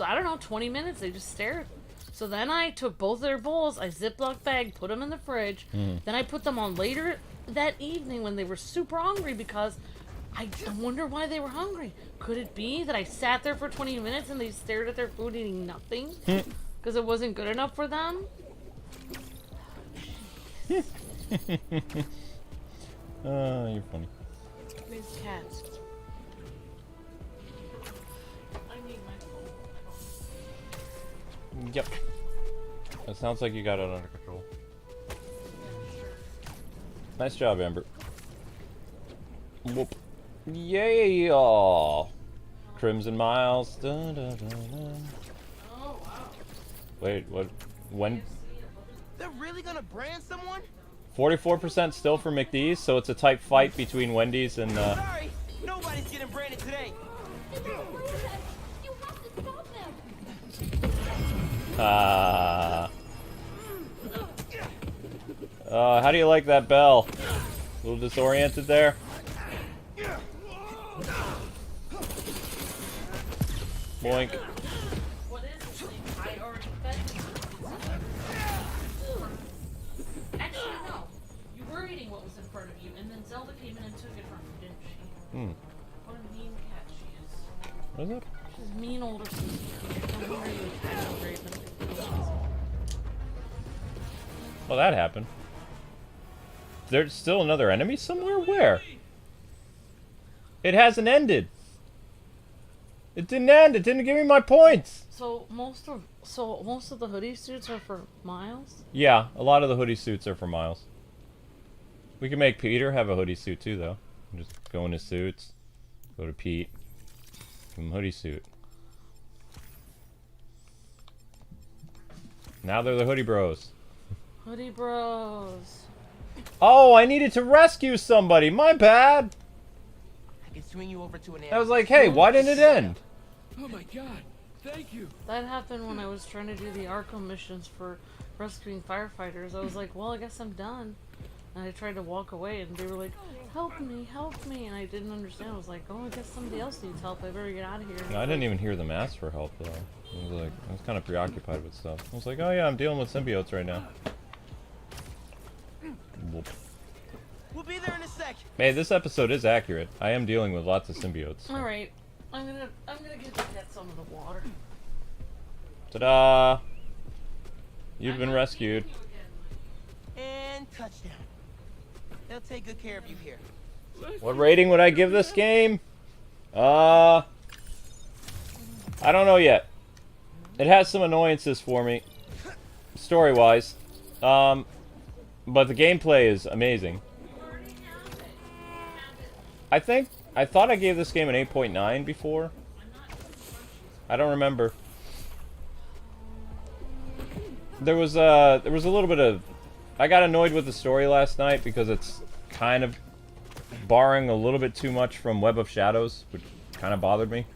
I don't know, 20 minutes. They just stared. So then I took both their bowls, I Ziploc bag, put them in the fridge. Then I put them on later that evening when they were super hungry because I wonder why they were hungry. Could it be that I sat there for 20 minutes and they stared at their food eating nothing? Because it wasn't good enough for them? You're funny. These cats. I need my phone. Yep. It sounds like you got it under control. Nice job, Amber. Whoop. Yeah! Crimson Miles. Dun, dun, dun, dun. Oh, wow. Wait, what? When? They're really gonna brand someone? 44% still for McDee's, so it's a tight fight between Wendy's and Sorry, nobody's getting branded today. You have to stop them. how do you like that bell? A little disoriented there? Boink. What is this thing? I already fed you. Actually, no. You were eating what was in front of you, and then Zelda came in and took it from you, didn't she? What a mean cat she is. What is it? She's a mean older sister. I'm wondering if she's so great, but Well, that happened. There's still another enemy somewhere? Where? It hasn't ended. It didn't end. It didn't give me my points. So most of the hoodie suits are for Miles? Yeah, a lot of the hoodie suits are for Miles. We can make Peter have a hoodie suit too, though. Just go into suits. Go to Pete. Give him a hoodie suit. Now they're the hoodie bros. Hoodie bros. Oh, I needed to rescue somebody. My bad. I can swing you over to an I was like, hey, why didn't it end? Oh my god, thank you. That happened when I was trying to do the Arkham missions for rescuing firefighters. I was like, well, I guess I'm done. And I tried to walk away, and they were like, help me, and I didn't understand. I was like, oh, I guess somebody else needs help. I better get out of here. I didn't even hear them ask for help though. I was kind of preoccupied with stuff. I was like, oh yeah, I'm dealing with symbiotes right now. Whoop. We'll be there in a sec. Hey, this episode is accurate. I am dealing with lots of symbiotes. All right, I'm gonna get some of the water. Ta-da! You've been rescued. And touchdown. They'll take good care of you here. What rating would I give this game? I don't know yet. It has some annoyances for me, story-wise. But the gameplay is amazing. I thought I gave this game an 8.9 before. I don't remember. There was a little bit of... I got annoyed with the story last night because it's kind of borrowing a little bit too much from Web of Shadows, which kind of bothered me.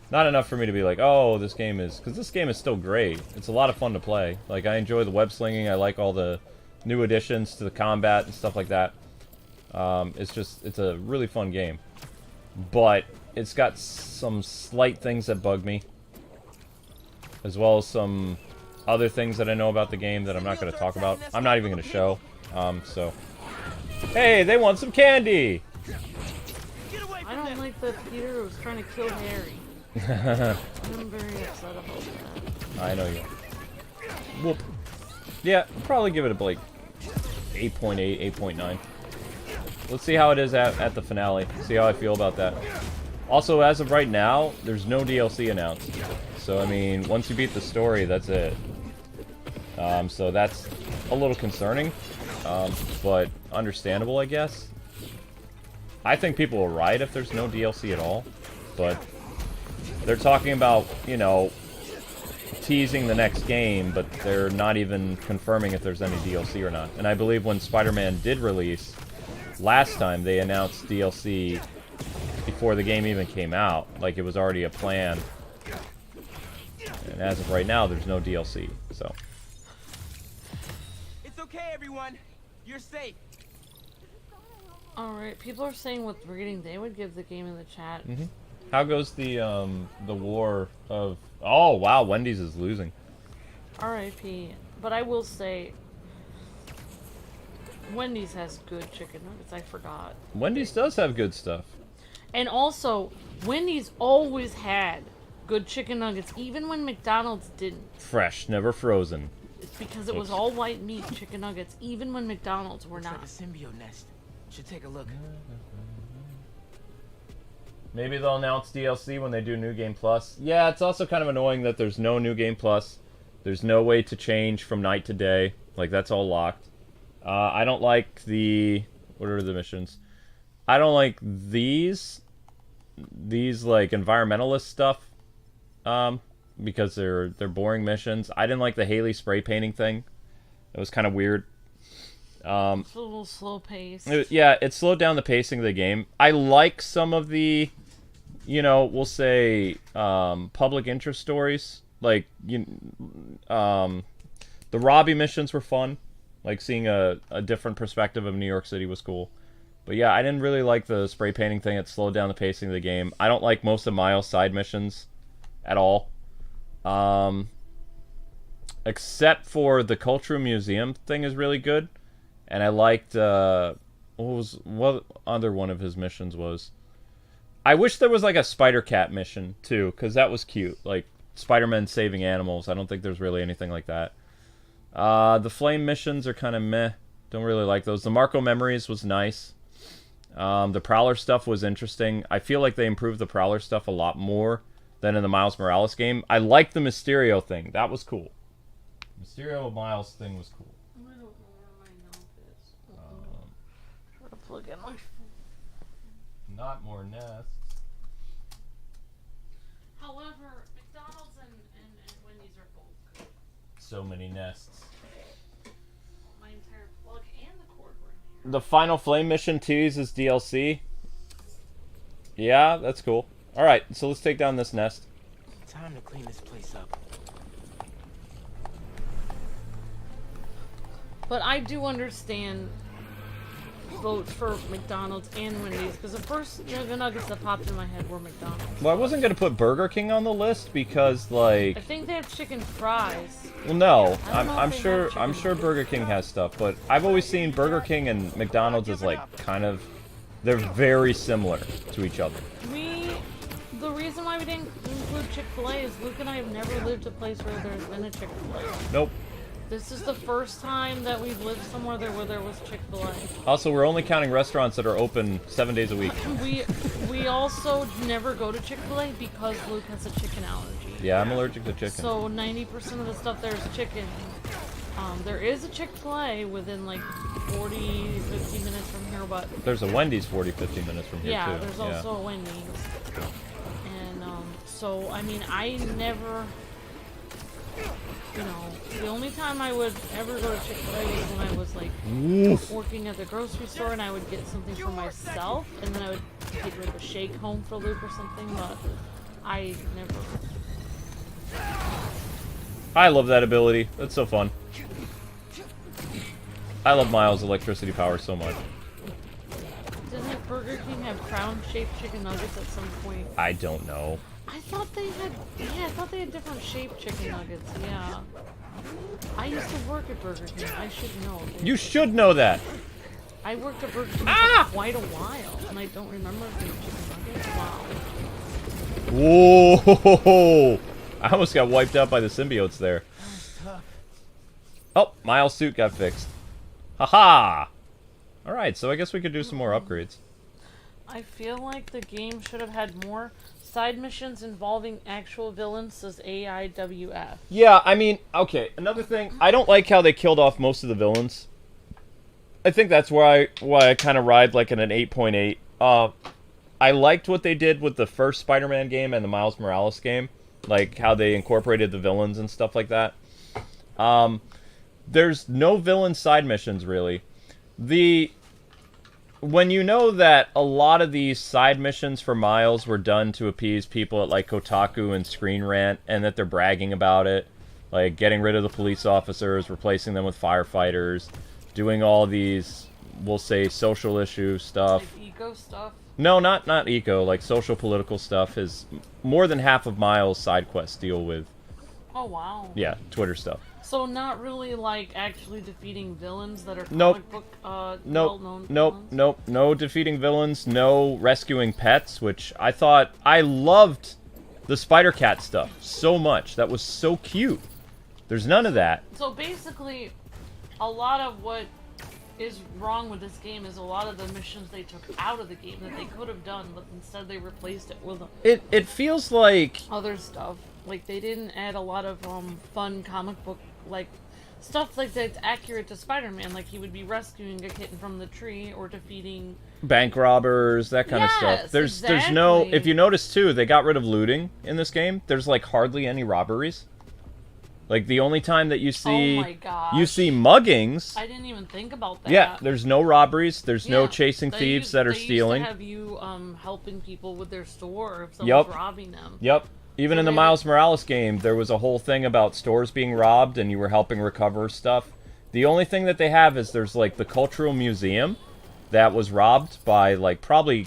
Not enough for me to be like, oh, this game is... Because this game is still great. It's a lot of fun to play. Like, I enjoy the web-slinging. I like all the new additions to the combat and stuff like that. It's a really fun game. But it's got some slight things that bug me. As well as some other things that I know about the game that I'm not going to talk about. I'm not even going to show. So... Hey, they want some candy! I don't like that Peter was trying to kill Harry. I'm very upset about that. I know you are. Whoop. Yeah, I'll probably give it a, like, 8.8, 8.9. Let's see how it is at the finale. See how I feel about that. Also, as of right now, there's no DLC announced. So, I mean, once you beat the story, that's it. So that's a little concerning. But understandable, I guess. I think people will riot if there's no DLC at all. But they're talking about, you know, teasing the next game, but they're not even confirming if there's any DLC or not. And I believe when Spider-Man did release, last time they announced DLC before the game even came out. Like, it was already a plan. And as of right now, there's no DLC, so... It's okay, everyone. You're safe. Alright, people are saying what rating they would give the game in the chat. Mm-hmm. How goes the war of... Oh, wow, Wendy's is losing. R.I.P. But I will say... Wendy's has good chicken nuggets, I forgot. Wendy's does have good stuff. And also, Wendy's always had good chicken nuggets, even when McDonald's didn't. Fresh, never frozen. It's because it was all white meat chicken nuggets, even when McDonald's were not. Like a symbiote nest. Should take a look. Maybe they'll announce DLC when they do New Game Plus. Yeah, it's also kind of annoying that there's no New Game Plus. There's no way to change from night to day. Like, that's all locked. I don't like the... What are the missions? I don't like these, like, environmentalist stuff. Because they're boring missions. I didn't like the Haley spray painting thing. It was kind of weird. It's a little slow paced. Yeah, it slowed down the pacing of the game. I like some of the, you know, we'll say, public interest stories. Like, the Robbie missions were fun. Like, seeing a different perspective of New York City was cool. But yeah, I didn't really like the spray painting thing. It slowed down the pacing of the game. I don't like most of Miles' side missions at all. Except for the Cultural Museum thing is really good. And I liked, what other one of his missions was? I wish there was like a Spider-Cat mission too, because that was cute. Like, Spider-Man saving animals. I don't think there's really anything like that. The Flame missions are kind of meh. Don't really like those. The Marco Memories was nice. The Prowler stuff was interesting. I feel like they improved the Prowler stuff a lot more than in the Miles Morales game. I liked the Mysterio thing. That was cool. Mysterio Miles thing was cool. I don't know where my note is. Try to plug in my phone. Not more nests. However, McDonald's and Wendy's are both good. So many nests. My entire plug and the cord were in here. The Final Flame mission teases DLC. Yeah, that's cool. Alright, so let's take down this nest. Time to clean this place up. But I do understand vote for McDonald's and Wendy's because the first chicken nuggets that popped in my head were McDonald's. Well, I wasn't gonna put Burger King on the list because, like, I think they have chicken fries. well, no, I don't know I'm if they sure have chicken I'm sure Burger King has stuff, but I've always seen Burger King and McDonald's as like kind of they're very similar to each other. The reason why we didn't include Chick-fil-A is Luke and I have never lived a place where there's been a Chick-fil-A. Nope. This is the first time that we've lived somewhere where there was Chick-fil-A. Also, we're only counting restaurants that are open 7 days a week. We also never go to Chick-fil-A because Luke has a chicken allergy. Yeah, I'm allergic to chicken. So 90% of the stuff there is chicken. There is a Chick-fil-A within like 40, 50 minutes from here, but... There's a Wendy's 40, 50 minutes from here, too. Yeah, there's also a Wendy's. And, so, I mean, I never... You know, the only time I would ever go to Chick-fil-A was when I was, like, working at the grocery store and I would get something for myself, and then I would take, like, a shake home for Luke or something, but I never... I love that ability. That's so fun. I love Miles' electricity power so much. Doesn't Burger King have crown-shaped chicken nuggets at some point? I don't know. I thought they had, I thought they had different shaped chicken nuggets, yeah. I used to work at Burger King, I should know. You should know that! I worked at Burger King for quite a while, and I don't remember if they had chicken nuggets. Wow. Whoa! I almost got wiped out by the symbiotes there. Oh, Miles' suit got fixed. Haha! Alright, so I guess we could do some more upgrades. I feel like the game should have had more side missions involving actual villains, says AIWF. Yeah, I mean, okay, another thing, I don't like how they killed off most of the villains. I think that's why I kind of ride like in an 8.8. I liked what they did with the first Spider-Man game and the Miles Morales game. Like, how they incorporated the villains and stuff like that. There's no villain side missions, really. When you know that a lot of these side missions for Miles were done to appease people at, like, Kotaku and Screen Rant, and that they're bragging about it, like, getting rid of the police officers, replacing them with firefighters, doing all these, we'll say, social issue stuff. Like eco stuff? No, not eco, like social political stuff is more than half of Miles' side quests deal with. Oh, wow. Yeah, Twitter stuff. So not really like actually defeating villains that are Nope. comic book well-known villains? Nope. No defeating villains, no rescuing pets, which I thought, I loved the Spider-Cat stuff so much. That was so cute. There's none of that. So basically, a lot of what is wrong with this game is a lot of the missions they took out of the game that they could have done, but instead they replaced it with It feels like other stuff. Like they didn't add a lot of fun comic book like stuff like that's accurate to Spider-Man. Like he would be rescuing a kitten from the tree or defeating bank robbers, that kind of stuff. There's no, if you notice too, they got rid of looting in this game. There's like hardly any robberies. Like the only time that you see, oh my gosh, you see muggings. I didn't even think about that. Yeah, there's no robberies. There's no chasing thieves that are stealing. They used to have you helping people with their store if someone's robbing them. Yep. Even in the Miles Morales game, there was a whole thing about stores being robbed and you were helping recover stuff. The only thing that they have is there's like the Cultural Museum that was robbed by like probably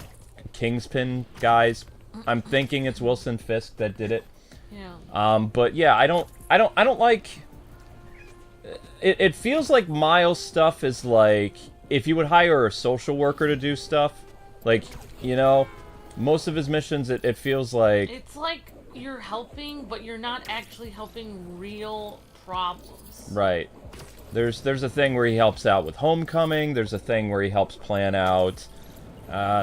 Kingspin guys. I'm thinking it's Wilson Fisk that did it. Yeah. But yeah, I don't like it feels like Miles stuff is like if you would hire a social worker to do stuff, like, you know, most of his missions it feels like it's like you're helping, but you're not actually helping real problems. Right. There's a thing where he helps out with Homecoming. There's a thing where he helps plan out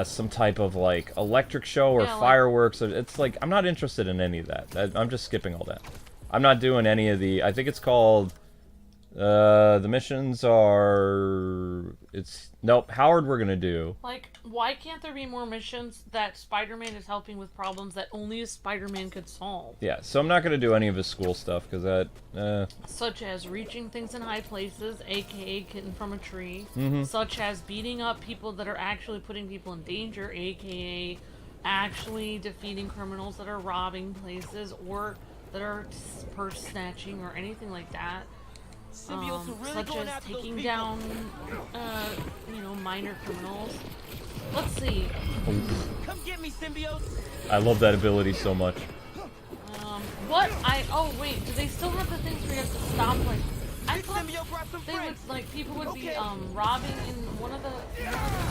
some type of like electric show or fireworks. It's like I'm not interested in any of that. I'm just skipping all that. I'm not doing any of the. I think it's called. The missions are. Nope. Howard, we're gonna do. Like, why can't there be more missions that Spider-Man is helping with problems that only a Spider-Man could solve? Yeah. So I'm not gonna do any of his school stuff because that. Such as reaching things in high places, aka kitten from a tree. Mm-hmm. Such as beating up people that are actually putting people in danger, aka actually defeating criminals that are robbing places or that are purse snatching or anything like that. such as taking down, you know, minor criminals. Let's see. Come get me, symbiote. I love that ability so much. Oh wait, do they still have the things where you have to stop, like, I thought they would, like, people would be, robbing in one of the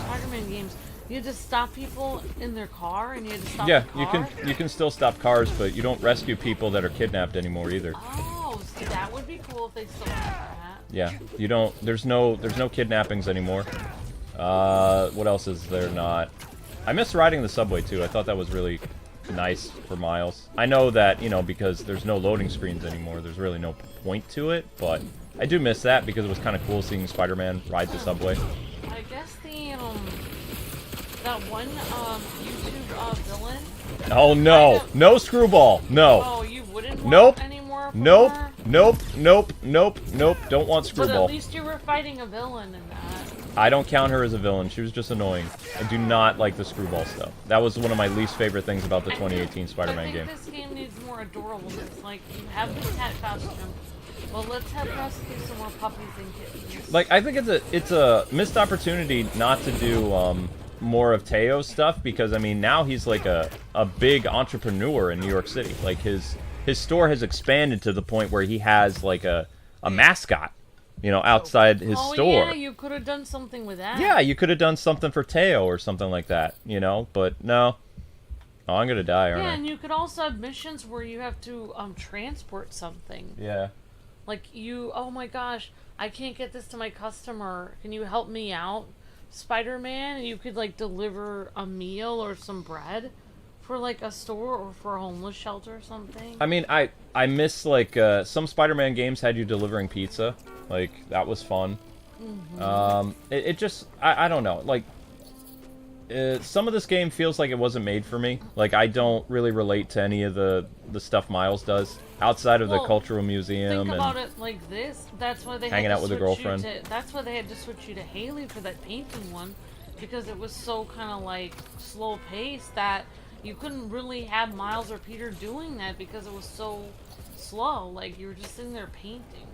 Spider-Man games. You had to stop people in their car, and you had to stop the car? you can still stop cars, but you don't rescue people that are kidnapped anymore either. Oh, so that would be cool if they still have that. Yeah, you don't, there's no kidnappings anymore. What else is there not? I miss riding the subway too. I thought that was really nice for Miles. I know that, you know, because there's no loading screens anymore, there's really no point to it, but I do miss that because it was kind of cool seeing Spider-Man ride the subway. I guess that one, YouTube, villain. Oh no! No Screwball! No! Oh, you wouldn't want anymore from her? Nope. Don't want Screwball. But at least you were fighting a villain in that. I don't count her as a villain. She was just annoying. I do not like the Screwball stuff. That was one of my least favorite things about the 2018 Spider-Man game. I think this game needs more adorableness. Like, you have the cat costume. Well, let's have rescue some more puppies and kittens. Like, I think it's a missed opportunity not to do more of Teo's stuff, because I mean now he's like a big entrepreneur in New York City. Like his store has expanded to the point where he has like a mascot, you know, outside his store. Yeah, you could have done something with that. Yeah, you could have done something for Teo or something like that, you know, but no. Oh, I'm gonna die, aren't I? Yeah, and you could also have missions where you have to transport something. Yeah. Like oh my gosh, I can't get this to my customer. Can you help me out, Spider-Man? You could like deliver a meal or some bread for like a store or for a homeless shelter or something. I mean, I miss like some Spider-Man games had you delivering pizza. Like that was fun. Mm-hmm. It just I don't know. Like some of this game feels like it wasn't made for me. Like I don't really relate to any of the stuff Miles does outside of the cultural museum. Think about it like this. That's why they hanging had to out with a switch girlfriend. That's why they had to switch you to Haley for that painting one, because it was so kind of like slow paced that you couldn't really have Miles or Peter doing that because it was so slow. Like you were just sitting there painting.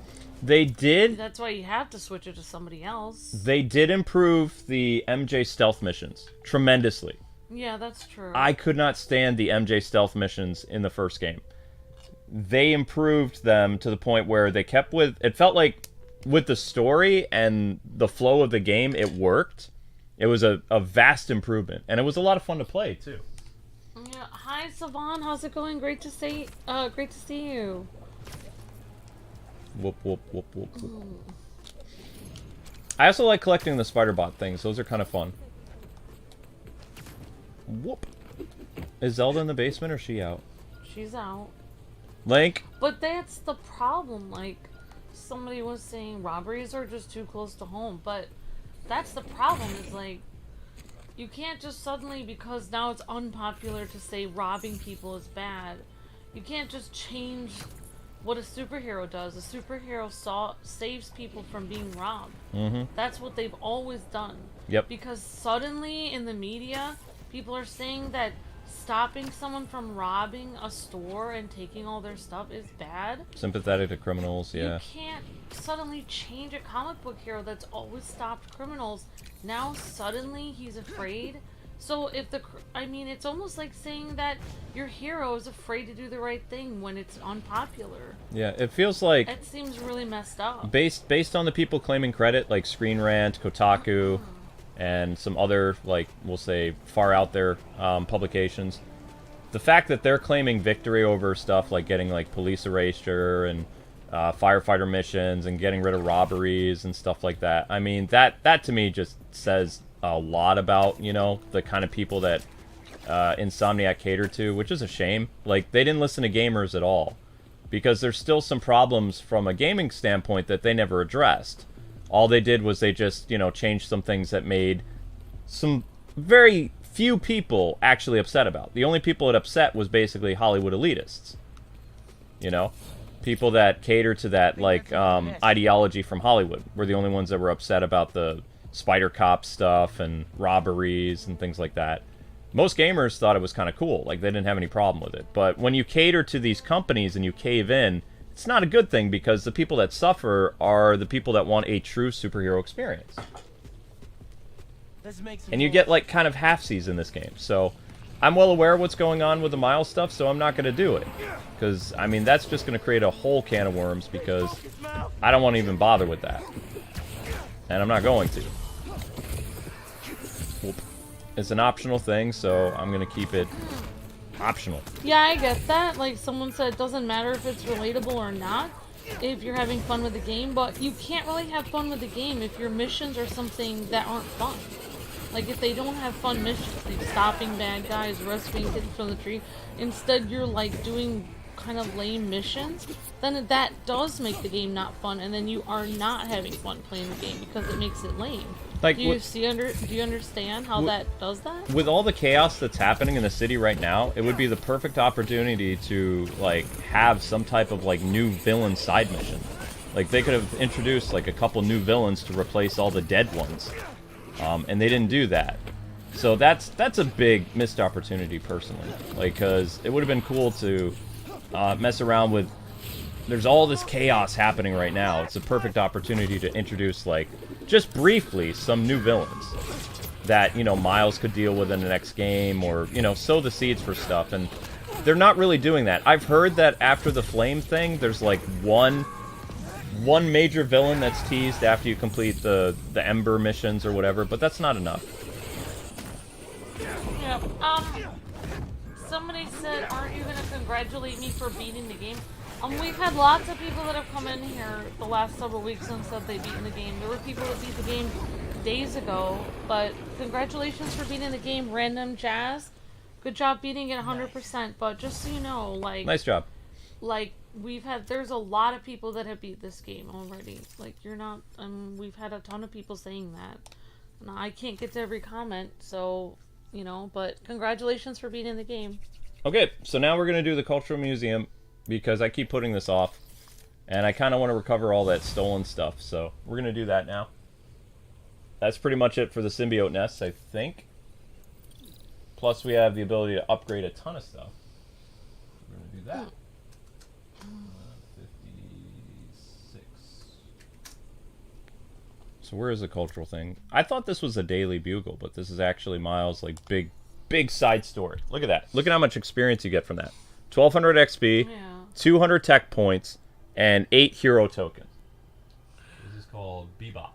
They did. That's why you have to switch it to somebody else. They did improve the MJ stealth missions tremendously. Yeah, that's true. I could not stand the MJ stealth missions in the first game. They improved them to the point where they kept with... It felt like with the story and the flow of the game, it worked. It was a vast improvement. And it was a lot of fun to play, too. Yeah. Hi, Savon. How's it going? Great to see you. Whoop, whoop, whoop, whoop, whoop. I also like collecting the Spider-Bot things. Those are kind of fun. Whoop. Is Zelda in the basement or is she out? She's out. Link? But that's the problem. Like, somebody was saying robberies are just too close to home. But that's the problem is, like, you can't just suddenly, because now it's unpopular to say robbing people is bad, you can't just change what a superhero does. A superhero saves people from being robbed. Mm-hmm. That's what they've always done. Yep. Because suddenly in the media, people are saying that stopping someone from robbing a store and taking all their stuff is bad. Sympathetic to criminals, yeah. You can't suddenly change a comic book hero that's always stopped criminals. Now suddenly he's afraid. So if it's almost like saying that your hero is afraid to do the right thing when it's unpopular. Yeah, it feels like... It seems really messed up. Based on the people claiming credit, like Screen Rant, Kotaku, and some other, like, we'll say, far out there publications, the fact that they're claiming victory over stuff like getting, like, police erasure and firefighter missions and getting rid of robberies and stuff like that, I mean, that to me just says a lot about, you know, the kind of people that Insomniac catered to, which is a shame. Like, they didn't listen to gamers at all, because there's still some problems from a gaming standpoint that they never addressed. All they did was they just, you know, changed some things that made some very few people actually upset about. The only people that upset was basically Hollywood elitists. You know? People that cater to that, like, ideology from Hollywood were the only ones that were upset about the Spider Cop stuff and robberies and things like that. Most gamers thought it was kind of cool. Like, they didn't have any problem with it. But when you cater to these companies and you cave in, it's not a good thing because the people that suffer are the people that want a true superhero experience. And you get like kind of halfsies in this game. So I'm well aware of what's going on with the Miles stuff, so I'm not going to do it. Because, I mean, that's just going to create a whole can of worms because I don't want to even bother with that. And I'm not going to. Whoop. It's an optional thing, so I'm going to keep it optional. Yeah, I get that. Like, someone said it doesn't matter if it's relatable or not, if you're having fun with the game, but you can't really have fun with the game if your missions are something that aren't fun. Like, if they don't have fun missions, like stopping bad guys, rescuing kids from the tree, instead you're, like, doing kind of lame missions, then that does make the game not fun, and then you are not having fun playing the game because it makes it lame. Like, do you understand how that does that? With all the chaos that's happening in the city right now, it would be the perfect opportunity to, like, have some type of, like, new villain side mission. Like, they could have introduced, like, a couple new villains to replace all the dead ones. And they didn't do that. So that's a big missed opportunity, personally. Like, because it would have been cool to mess around with... There's all this chaos happening right now. It's a perfect opportunity to introduce, like, just briefly, some new villains that, you know, Miles could deal with in the next game, or, you know, sow the seeds for stuff. And they're not really doing that. I've heard that after the Flame thing, there's, like, one major villain that's teased after you complete the Ember missions or whatever, but that's not enough. Yeah, somebody said, aren't you going to congratulate me for beating the game? We've had lots of people that have come in here the last several weeks and said they beaten the game. There were people that beat the game days ago, but congratulations for beating the game, Random Jazz. Good job beating it 100%, but just so you know, like... Nice job. Like, there's a lot of people that have beat this game already. Like, you're not, we've had a ton of people saying that. And I can't get to every comment, so, you know, but congratulations for beating the game. Okay, so now we're going to do the Cultural Museum, because I keep putting this off, and I kind of want to recover all that stolen stuff, so we're going to do that now. That's pretty much it for the symbiote nests, I think. Plus, we have the ability to upgrade a ton of stuff. We're going to do that. 56. So where is the cultural thing? I thought this was a Daily Bugle, but this is actually Miles' like big side story. Look at that. Look at how much experience you get from that. 1200 XP, yeah. 200 tech points, and 8 hero tokens. This is called Bebop.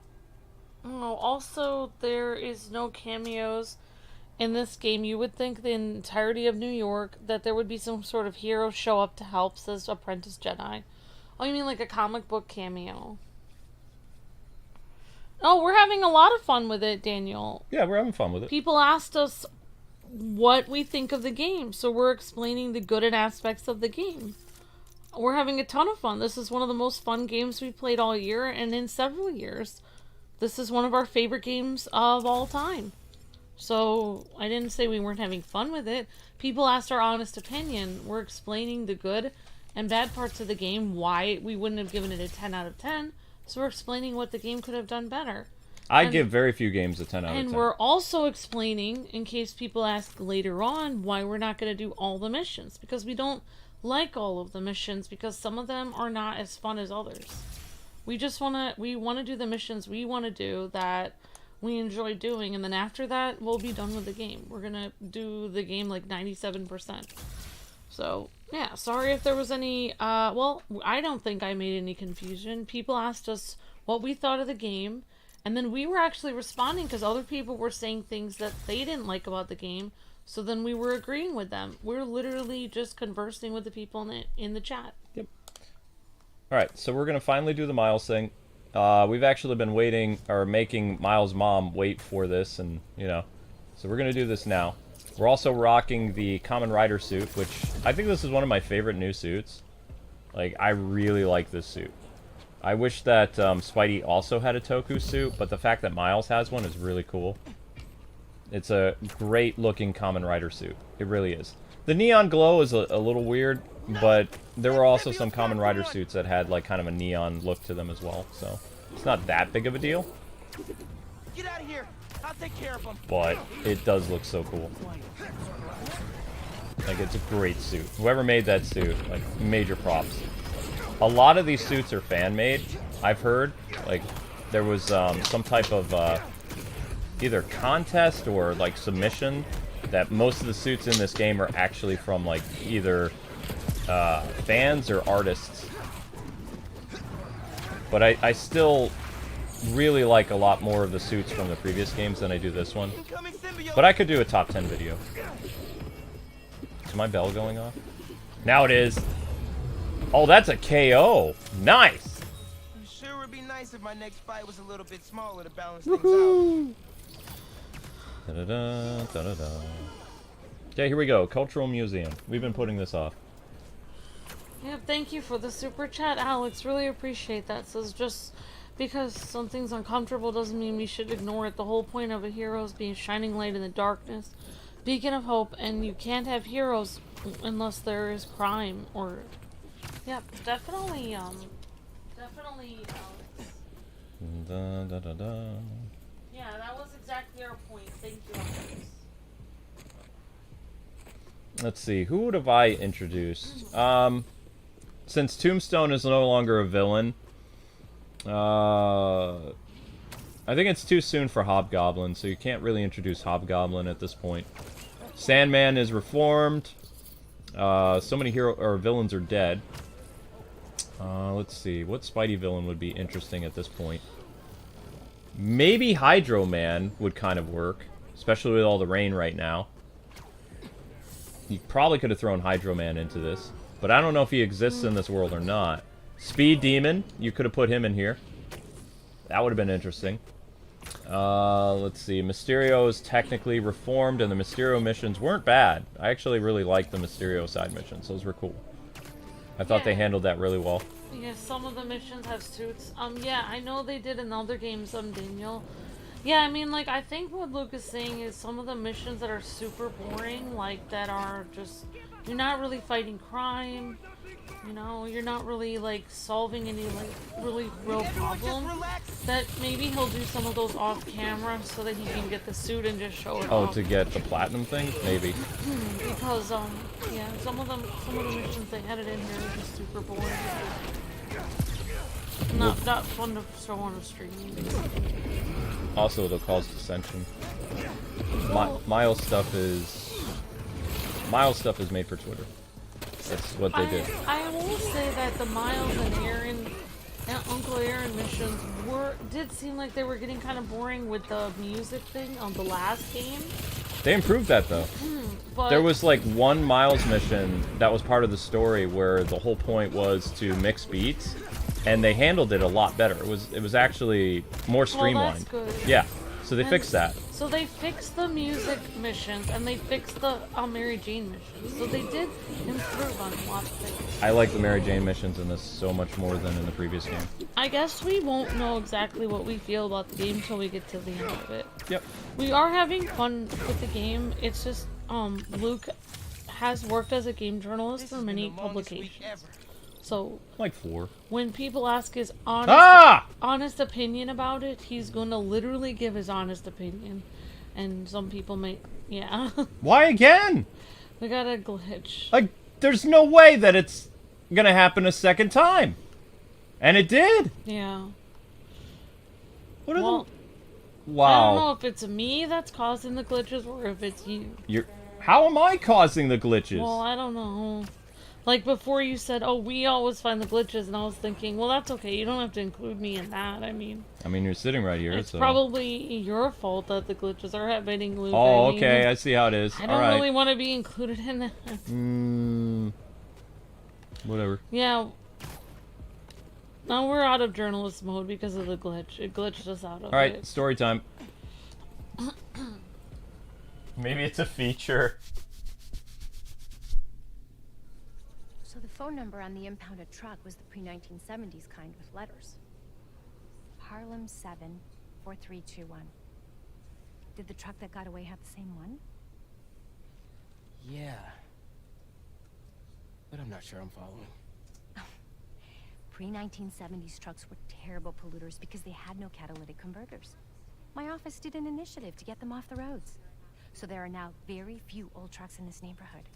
Oh, also, there is no cameos in this game. You would think the entirety of New York that there would be some sort of hero show up to help, says Apprentice Jedi. Oh, you mean like a comic book cameo? Oh, we're having a lot of fun with it, Daniel. Yeah, we're having fun with it. People asked us what we think of the game, so we're explaining the good aspects of the game. We're having a ton of fun. This is one of the most fun games we've played all year, and in several years. This is one of our favorite games of all time. So, I didn't say we weren't having fun with it. People asked our honest opinion. We're explaining the good and bad parts of the game, why we wouldn't have given it a 10 out of 10. So we're explaining what the game could have done better. I give very few games a 10 out of 10. And we're also explaining, in case people ask later on, why we're not going to do all the missions. Because we don't like all of the missions, because some of them are not as fun as others. We just want to do the missions we want to do that we enjoy doing, and then after that, we'll be done with the game. We're going to do the game like 97%. So, yeah, sorry if there was any, well, I don't think I made any confusion. People asked us what we thought of the game, and then we were actually responding because other people were saying things that they didn't like about the game, so then we were agreeing with them. We're literally just conversing with the people in the chat. Yep. Alright, so we're going to finally do the Miles thing. We've actually been waiting, or making Miles' mom wait for this, and, you know, so we're going to do this now. We're also rocking the Kamen Rider suit, which I think this is one of my favorite new suits. Like, I really like this suit. I wish that Spidey also had a Toku suit, but the fact that Miles has one is really cool. It's a great-looking Kamen Rider suit. It really is. The neon glow is a little weird, but there were also some Kamen Rider suits that had, like, kind of a neon look to them as well, so it's not that big of a deal. Get out of here! I'll take care of him. But it does look so cool. Like, it's a great suit. Whoever made that suit, like, major props. A lot of these suits are fan-made, I've heard. Like, there was some type of either contest or like submission that most of the suits in this game are actually from like either fans or artists. But I still really like a lot more of the suits from the previous games than I do this one. But I could do a top 10 video. Is my bell going off? Now it is. Oh, that's a KO. Nice. I'm sure it would be nice if my next fight was a little bit smaller to balance things out. Da-da-da, da-da-da. Okay, here we go. Cultural Museum. We've been putting this off. Yeah, thank you for the super chat, Alex. Really appreciate that. Says just because something's uncomfortable doesn't mean we should ignore it. The whole point of a hero is being shining light in the darkness, beacon of hope, and you can't have heroes unless there is crime or... Yeah, definitely, definitely, Alex. Da, da, da, da. Yeah, that was exactly our point. Thank you, Alex. Let's see, who would have I introduced? Since Tombstone is no longer a villain, I think it's too soon for Hobgoblin, so you can't really introduce Hobgoblin at this point. Sandman is reformed. So many villains are dead. Let's see, what Spidey villain would be interesting at this point? Maybe Hydro Man would kind of work, especially with all the rain right now. You probably could have thrown Hydro Man into this, but I don't know if he exists in this world or not. Speed Demon, you could have put him in here. That would have been interesting. Let's see, Mysterio is technically reformed, and the Mysterio missions weren't bad. I actually really liked the Mysterio side missions. Those were cool. I thought they handled that really well. Yeah, some of the missions have suits. Yeah, I know they did in other games, Daniel. Yeah, I mean, like, I think what Luke is saying is some of the missions that are super boring, like, that are just, you're not really fighting crime, you know, you're not really, like, solving any, like, really real problem, that maybe he'll do some of those off camera so that he can get the suit and just show it off. To get the platinum thing? Maybe. Because, yeah, some of the missions they had it in here are just super boring. Not fun to show on a stream. Also, it'll cause dissension. Miles stuff is made for Twitter. That's what they did. I will say that the Miles and Aaron and Uncle Aaron missions did seem like they were getting kind of boring with the music thing on the last game. They improved that though. But there was like one Miles mission that was part of the story where the whole point was to mix beats, and they handled it a lot better. It was actually more streamlined. Well, that's good. Yeah, so they fixed that. So they fixed the music missions and they fixed the Mary Jane missions. So they did improve on a lot of things. I like the Mary Jane missions in this so much more than in the previous game. I guess we won't know exactly what we feel about the game until we get to the end of it. Yep. We are having fun with the game. It's just, Luke has worked as a game journalist for many publications. So, like 4. When people ask his honest opinion about it, he's going to literally give his honest opinion. And some people may, yeah. Why again? We got a glitch. Like, there's no way that it's gonna happen a second time. And it did. Yeah. What are Wow. I don't know if it's me that's causing the glitches or if it's you. How am I causing the glitches? Well, I don't know. Like before you said, oh, we always find the glitches, and I was thinking, well, that's okay. You don't have to include me in that. I mean, you're sitting right here, it's so... probably your fault that the glitches are happening, Luke. Oh, okay. I see how it is. I don't really want to be included in that. Whatever. Yeah. Now we're out of journalist mode because of the glitch. It glitched us out of it. Alright, story time. Maybe it's a feature. So the phone number on the impounded truck was the pre-1970s kind with letters. Harlem 74321. Did the truck that got away have the same one? Yeah. But I'm not sure I'm following. Pre-1970s trucks were terrible polluters because they had no catalytic converters. My office did an initiative to get them off the roads. So there are now very few old trucks in this neighborhood.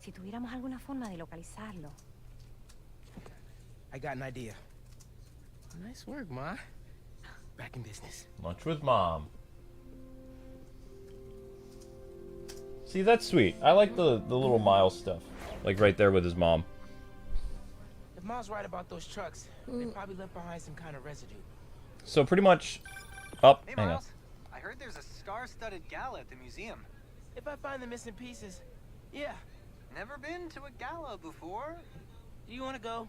Si tuviéramos alguna forma de localizarlo. I got an idea. Nice work, Ma. Back in business. Lunch with Mom. See, that's sweet. I like the little Miles stuff. Like right there with his mom. If Ma's right about those trucks, they probably left behind some kind of residue. So pretty much... Oh, Hey, hang on. Miles. I heard there's a scar-studded gala at the museum. If I find the missing pieces, yeah. Never been to a gala before? Do you want to go?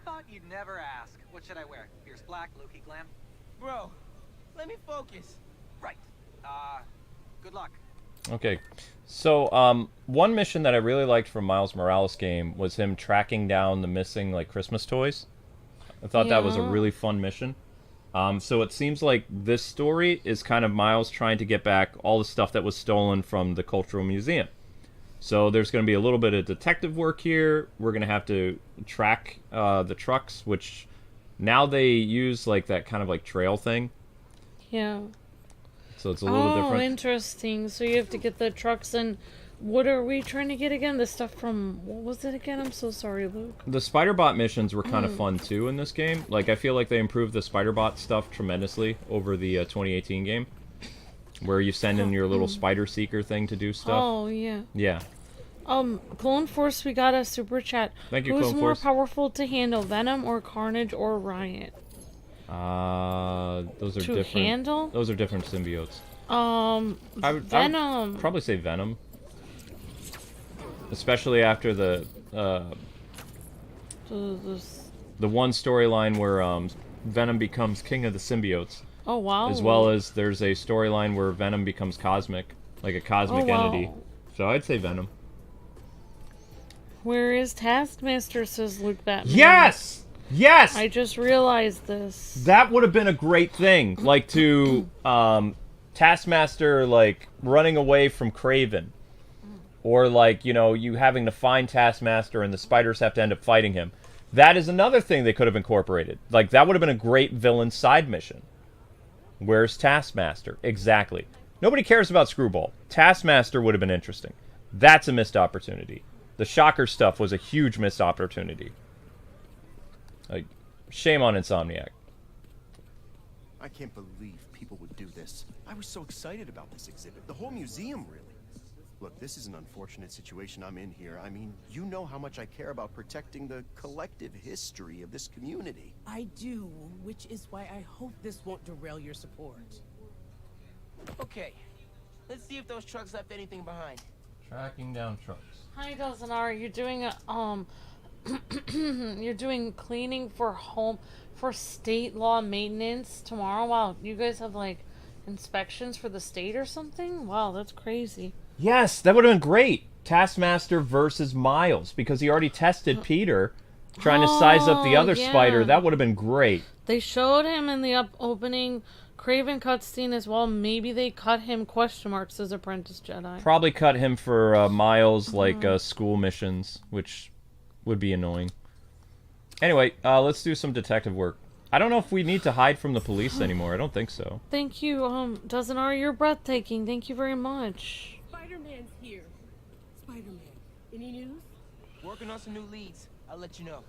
Thought you'd never ask. What should I wear? Fierce black, low-key glam? Bro, let me focus. Right. Good luck. Okay. So, one mission that I really liked from Miles Morales game was him tracking down the missing, like, Christmas toys. I thought that was a really fun mission. So it seems like this story is kind of Miles trying to get back all the stuff that was stolen from the Cultural Museum. So there's going to be a little bit of detective work here. We're going to have to track the trucks, which now they use like that kind of like trail thing. Yeah. So it's a little different. Oh, interesting. So you have to get the trucks and what are we trying to get again? The stuff from, what was it again? I'm so sorry, Luke. The Spider-Bot missions were kind of fun too in this game. Like I feel like they improved the Spider-Bot stuff tremendously over the 2018 game. Where you send in your little spider seeker thing to do stuff. Oh, yeah. Yeah. Clone Force, we got a super chat. Thank you, Who's Clone more Force. powerful to handle, Venom or Carnage or Riot? Those are To different. handle? Those are different symbiotes. I would Venom. probably say Venom. Especially after the one storyline where Venom becomes king of the symbiotes. Oh, wow. As well as there's a storyline where Venom becomes cosmic, like a cosmic entity. So I'd say Venom. Where is Taskmaster, says Luke Batman. Yes! Yes! I just realized this. That would have been a great thing. Like to Taskmaster like running away from Kraven. Or like, you know, you having to find Taskmaster and the spiders have to end up fighting him. That is another thing they could have incorporated. Like that would have been a great villain side mission. Where's Taskmaster? Exactly. Nobody cares about Screwball. Taskmaster would have been interesting. That's a missed opportunity. The Shocker stuff was a huge missed opportunity. Like, shame on Insomniac. I can't believe people would do this. I was so excited about this exhibit. The whole museum, really. Look, this is an unfortunate situation I'm in here. I mean, you know how much I care about protecting the collective history of this community. I do, which is why I hope this won't derail your support. Okay, let's see if those trucks left anything behind. Tracking down trucks. Hi, Dozenar. You're doing a, you're doing cleaning for state law maintenance tomorrow? Wow, you guys have like inspections for the state or something? Wow, that's crazy. Yes, that would have been great. Taskmaster versus Miles, because he already tested Peter, trying to size up the other spider. That would have been great. They showed him in the opening Craven cutscene as well. Maybe they cut him ? As Apprentice Jedi. Probably cut him for Miles, like school missions, which would be annoying. Anyway, let's do some detective work. I don't know if we need to hide from the police anymore. I don't think so. Thank you, Dozenar. You're breathtaking. Thank you very much. Spider-Man's here. Spider-Man, any news? Working on some new leads. I'll let you know.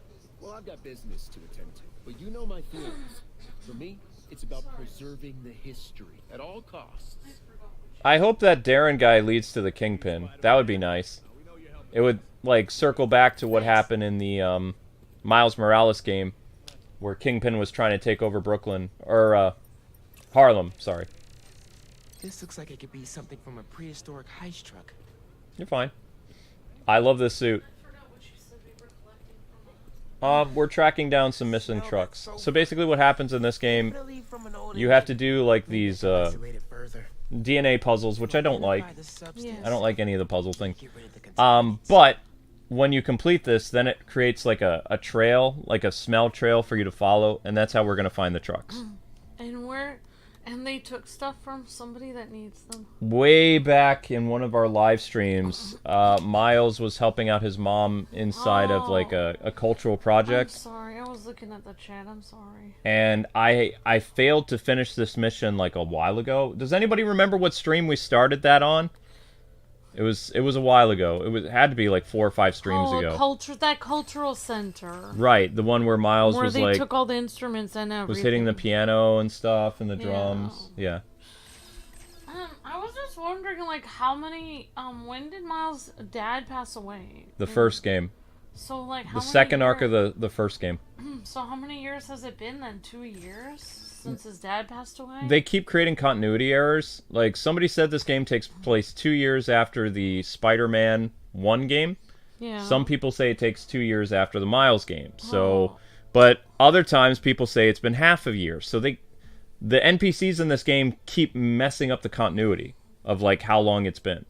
Well, I've got business to attend to, but you know my feelings. For me, it's about preserving the history at all costs. I hope that Darren guy leads to the Kingpin. That would be nice. It would, like, circle back to what happened in the Miles Morales game, where Kingpin was trying to take over Brooklyn, or Harlem, sorry. This looks like it could be something from a prehistoric heist truck. You're fine. I love this suit. We're tracking down some missing trucks. So basically what happens in this game, you have to do like these DNA puzzles, which I don't like. I don't like any of the puzzle things. But when you complete this, then it creates like a trail, like a smell trail for you to follow, and that's how we're going to find the trucks. And they took stuff from somebody that needs them. Way back in one of our live streams, Miles was helping out his mom inside of like a cultural project. I'm sorry, I was looking at the chat. I'm sorry. And I failed to finish this mission like a while ago. Does anybody remember what stream we started that on? It was a while ago. It had to be like 4 or 5 streams ago. That cultural center. Right, the one where Miles was where like they took all the instruments and everything. was hitting the piano and stuff and the drums. Yeah. I was just wondering, like, how many? When did Miles' dad pass away? The first game. So like, the second arc of the first game. So how many years has it been then? 2 years since his dad passed away? They keep creating continuity errors. Like, somebody said this game takes place 2 years after the Spider-Man 1 game. Yeah. Some people say it takes 2 years after the Miles game. So, but other times people say it's been half a year. So the NPCs in this game keep messing up the continuity of like how long it's been.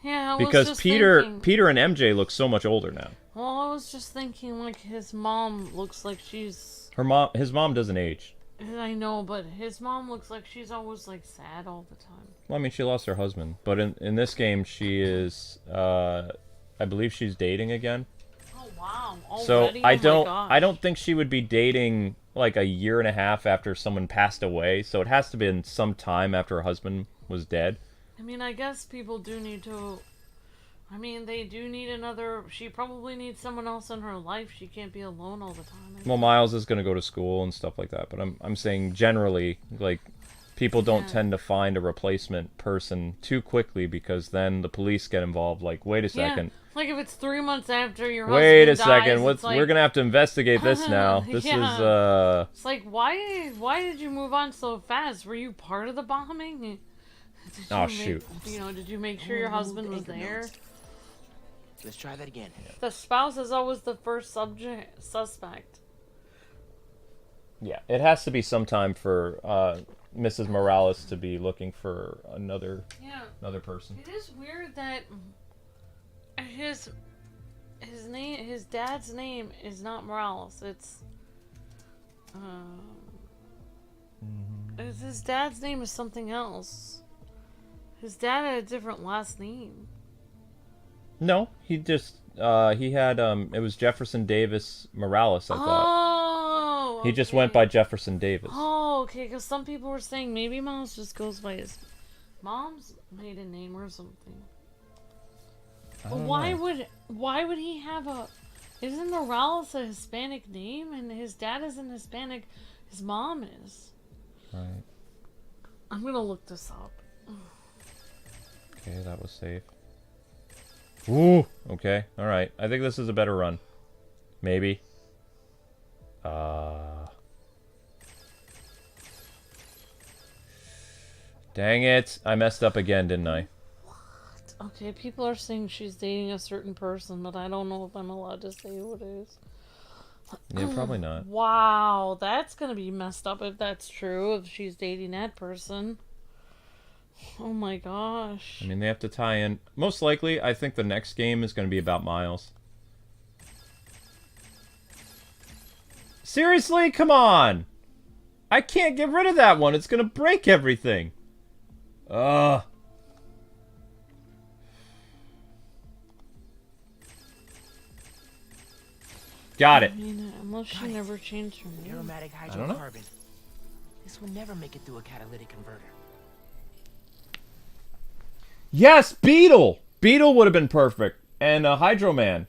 Yeah, because Peter and MJ look so much older now. Well, I was just thinking, like, his mom looks like she's... His mom doesn't age. I know, but his mom looks like she's always, like, sad all the time. Well, I mean, she lost her husband. But in this game, she is... I believe she's dating again. Oh, wow. So, Already? I don't think she would be dating, like, a year and a half after someone passed away. So, it has to have been some time after her husband was dead. I mean, I guess people do need to... I mean, they do need another... She probably needs someone else in her life. She can't be alone all the time. Well, Miles is going to go to school and stuff like that. But I'm saying generally, like, people don't tend to find a replacement person too quickly because then the police get involved. Like, wait a second. Like, if it's 3 months after your Wait husband a second. dies, like... We're going to have to investigate this now. This is, It's like, why did you move on so fast? Were you part of the bombing? Shoot. Did you make sure your husband was there? Let's try that again. The spouse is always the first suspect. Yeah, it has to be sometime for Mrs. Morales to be looking for another person. It is weird that his dad's name is not Morales. It's his dad's name is something else. His dad had a different last name. No, he just he had it was Jefferson Davis Morales, I thought. Oh, okay. He just went by Jefferson Davis. Oh, okay, because some people were saying maybe Miles just goes by his mom's maiden name or something. But why would he have a... Isn't Morales a Hispanic name? And his dad isn't Hispanic. His mom is. Right. I'm gonna look this up. Okay, that was safe. Ooh, okay, alright. I think this is a better run. Maybe. Dang it. I messed up again, didn't I? What? Okay, people are saying she's dating a certain person, but I don't know if I'm allowed to say who it is. Yeah, probably not. Wow, that's gonna be messed up if that's true, if she's dating that person. Oh my gosh. I mean, they have to tie in. Most likely, I think the next game is going to be about Miles. Seriously? Come on! I can't get rid of that one. It's going to break everything. Ugh. Got it. I mean, unless she never changed her name. Aromatic hydrocarbon. This will never make it through a catalytic converter. Yes, Beetle! Beetle would have been perfect. And Hydro Man.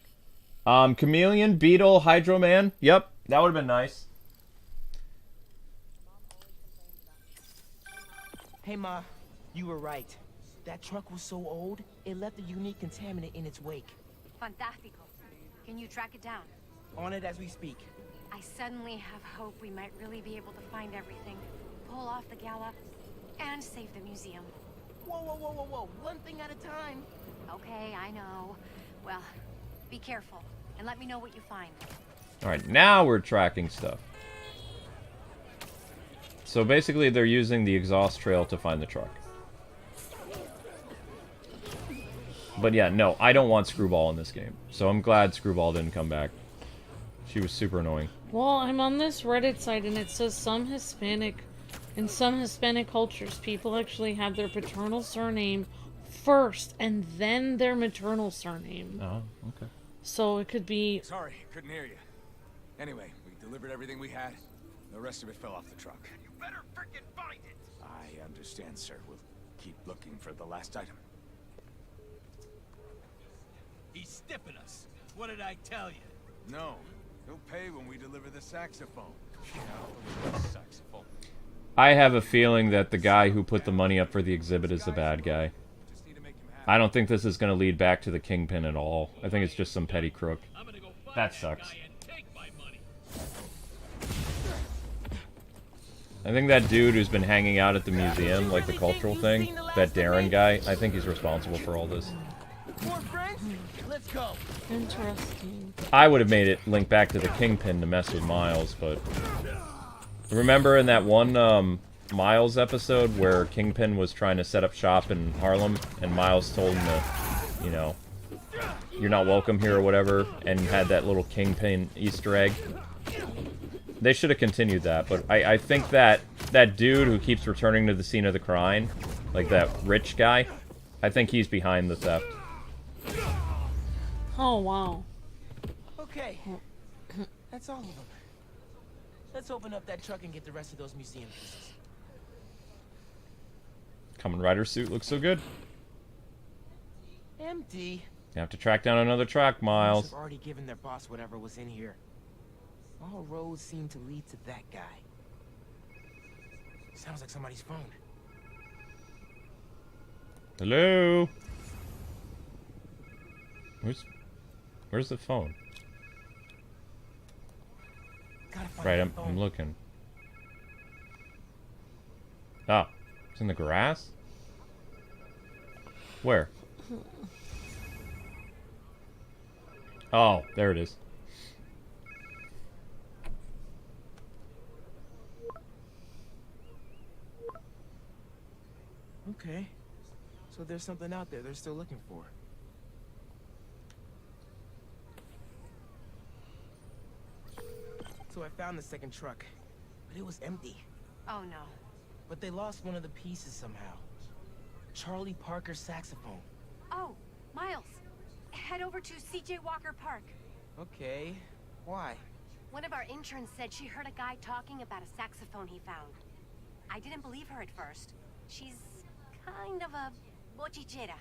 Chameleon, Beetle, Hydro Man. Yep, that would have been nice. Hey, Ma. You were right. That truck was so old, it left a unique contaminant in its wake. Fantastico. Can you track it down? On it as we speak. I suddenly have hope we might really be able to find everything, pull off the gala, and save the museum. Whoa, whoa, whoa, whoa, whoa. One thing at a time. Okay, I know. Well, be careful, and let me know what you find. Alright, now we're tracking stuff. So basically, they're using the exhaust trail to find the truck. But yeah, no, I don't want Screwball in this game. So I'm glad Screwball didn't come back. She was super annoying. Well, I'm on this Reddit site, and it says in some Hispanic cultures, people actually have their paternal surname first, and then their maternal surname. Oh, okay. So it could be... Sorry, couldn't hear you. Anyway, we delivered everything we had. The rest of it fell off the truck. You better frickin' find it! I understand, sir. We'll keep looking for the last item. stiffing us. What did I tell you? No. He'll pay when we deliver the saxophone. Yeah, saxophone. I have a feeling that the guy who put the money up for the exhibit is the bad guy. I don't think this is going to lead back to the Kingpin at all. I think it's just some petty crook. That sucks. I think that dude who's been hanging out at the museum, like the cultural thing, that Darren guy, I think he's responsible for all this. More friends? Let's go. Interesting. I would have made it link back to the Kingpin to mess with Miles, but... Remember in that one Miles episode where Kingpin was trying to set up shop in Harlem, and Miles told him to, you know, you're not welcome here or whatever, and had that little Kingpin Easter egg? They should have continued that, but I think that dude who keeps returning to the scene of the crime, like that rich guy, I think he's behind the theft. Oh, wow. Okay. That's all of them. Let's open up that truck and get the rest of those museum pieces. Kamen Rider suit looks so good. Empty. You have to track down another truck, Miles. Have already given their boss whatever was in here. All roads seem to lead to that guy. Sounds like somebody's phone. Hello? Where's the phone? Right, I'm looking. Ah, it's in the grass? Where? Oh, there it is. Okay. So there's something out there they're still looking for. So I found the second truck, but it was empty. Oh no. But they lost one of the pieces somehow. Charlie Parker's saxophone. Oh, Miles. Head over to C.J. Walker Park. Okay. Why? One of our interns said she heard a guy talking about a saxophone he found. I didn't believe her at first. She's kind of a bochichera.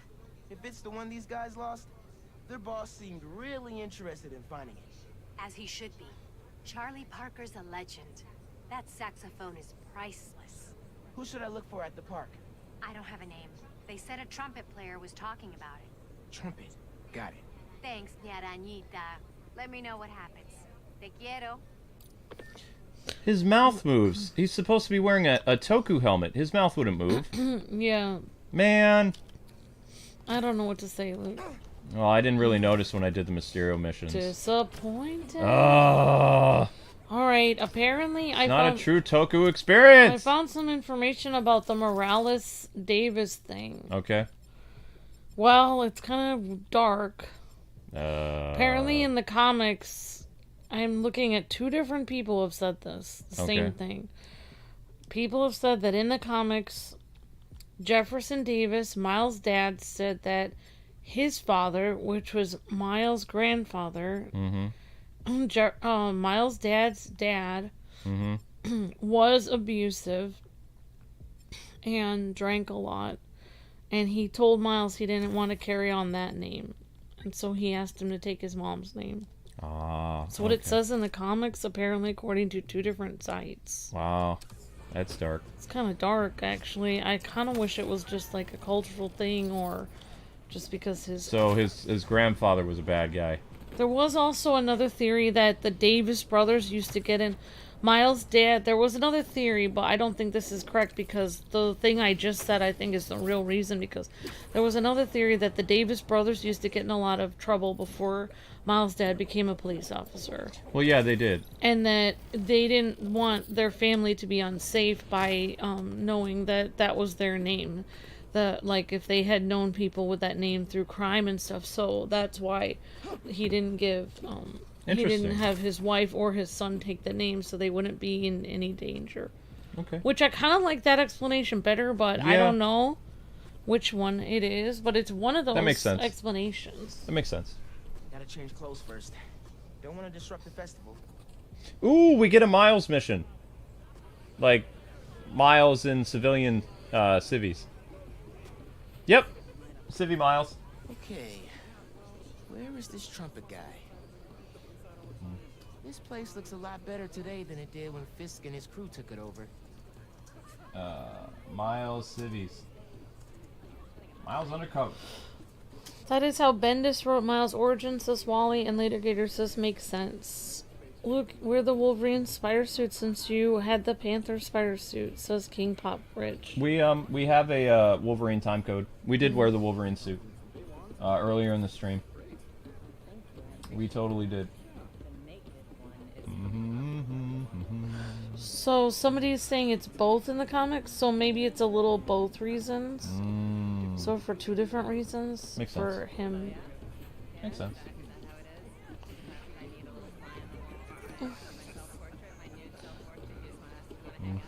If it's the one these guys lost, their boss seemed really interested in finding it. As he should be. Charlie Parker's a legend. That saxophone is priceless. Who should I look for at the park? I don't have a name. They said a trumpet player was talking about it. Trumpet. Got it. Thanks, mi arañita. Let me know what happens. Te quiero. His mouth moves. He's supposed to be wearing a Toku helmet. His mouth wouldn't move. Yeah. Man. I don't know what to say, Luke. Well, I didn't really notice when I did the Mysterio missions. Disappointed. Oh. Alright, apparently I Not found... a true Toku experience! I found some information about the Morales Davis thing. Okay. Well, it's kind of dark. Apparently in the comics, I'm looking at two different people have said this. The same thing. People have said that in the comics, Jefferson Davis, Miles' dad, said that his father, which was Miles' grandfather, Miles' dad's dad, was abusive and drank a lot. And he told Miles he didn't want to carry on that name. And so he asked him to take his mom's name. Ah. So what it says in the comics, apparently, according to two different sites. Wow. That's dark. It's kind of dark, actually. I kind of wish it was just like a cultural thing, or just because his... So his grandfather was a bad guy. There was also another theory that the Davis brothers used to get in. Miles' dad, there was another theory, but I don't think this is correct because the thing I just said I think is the real reason, because there was another theory that the Davis brothers used to get in a lot of trouble before Miles' dad became a police officer. Well, yeah, they did. And that they didn't want their family to be unsafe by knowing that that was their name. Like, if they had known people with that name through crime and stuff, so that's why he didn't give... he didn't have his wife or his son take the name, so they wouldn't be in any danger. Okay. Which I kind of like that explanation better, but I don't know which one it is. But it's one of those that makes sense. Explanations. That makes sense. Gotta change clothes first. Don't want to disrupt the festival. Ooh, we get a Miles mission. Like, Miles in civilian civvies. Yep. Civvy Miles. Okay. Where is this trumpet guy? This place looks a lot better today than it did when Fisk and his crew took it over. Miles Cities. Miles Undercover. That is how Bendis wrote Miles' origin, says Wally, and later Gator says makes sense. Luke, wear the Wolverine spider suit since you had the Panther spider suit, says King Pop Rich. We have a Wolverine time code. We did wear the Wolverine suit earlier in the stream. We totally did. So somebody's saying it's both in the comics, so maybe it's a little both reasons. So for two different reasons. Makes for sense. Him. Makes sense.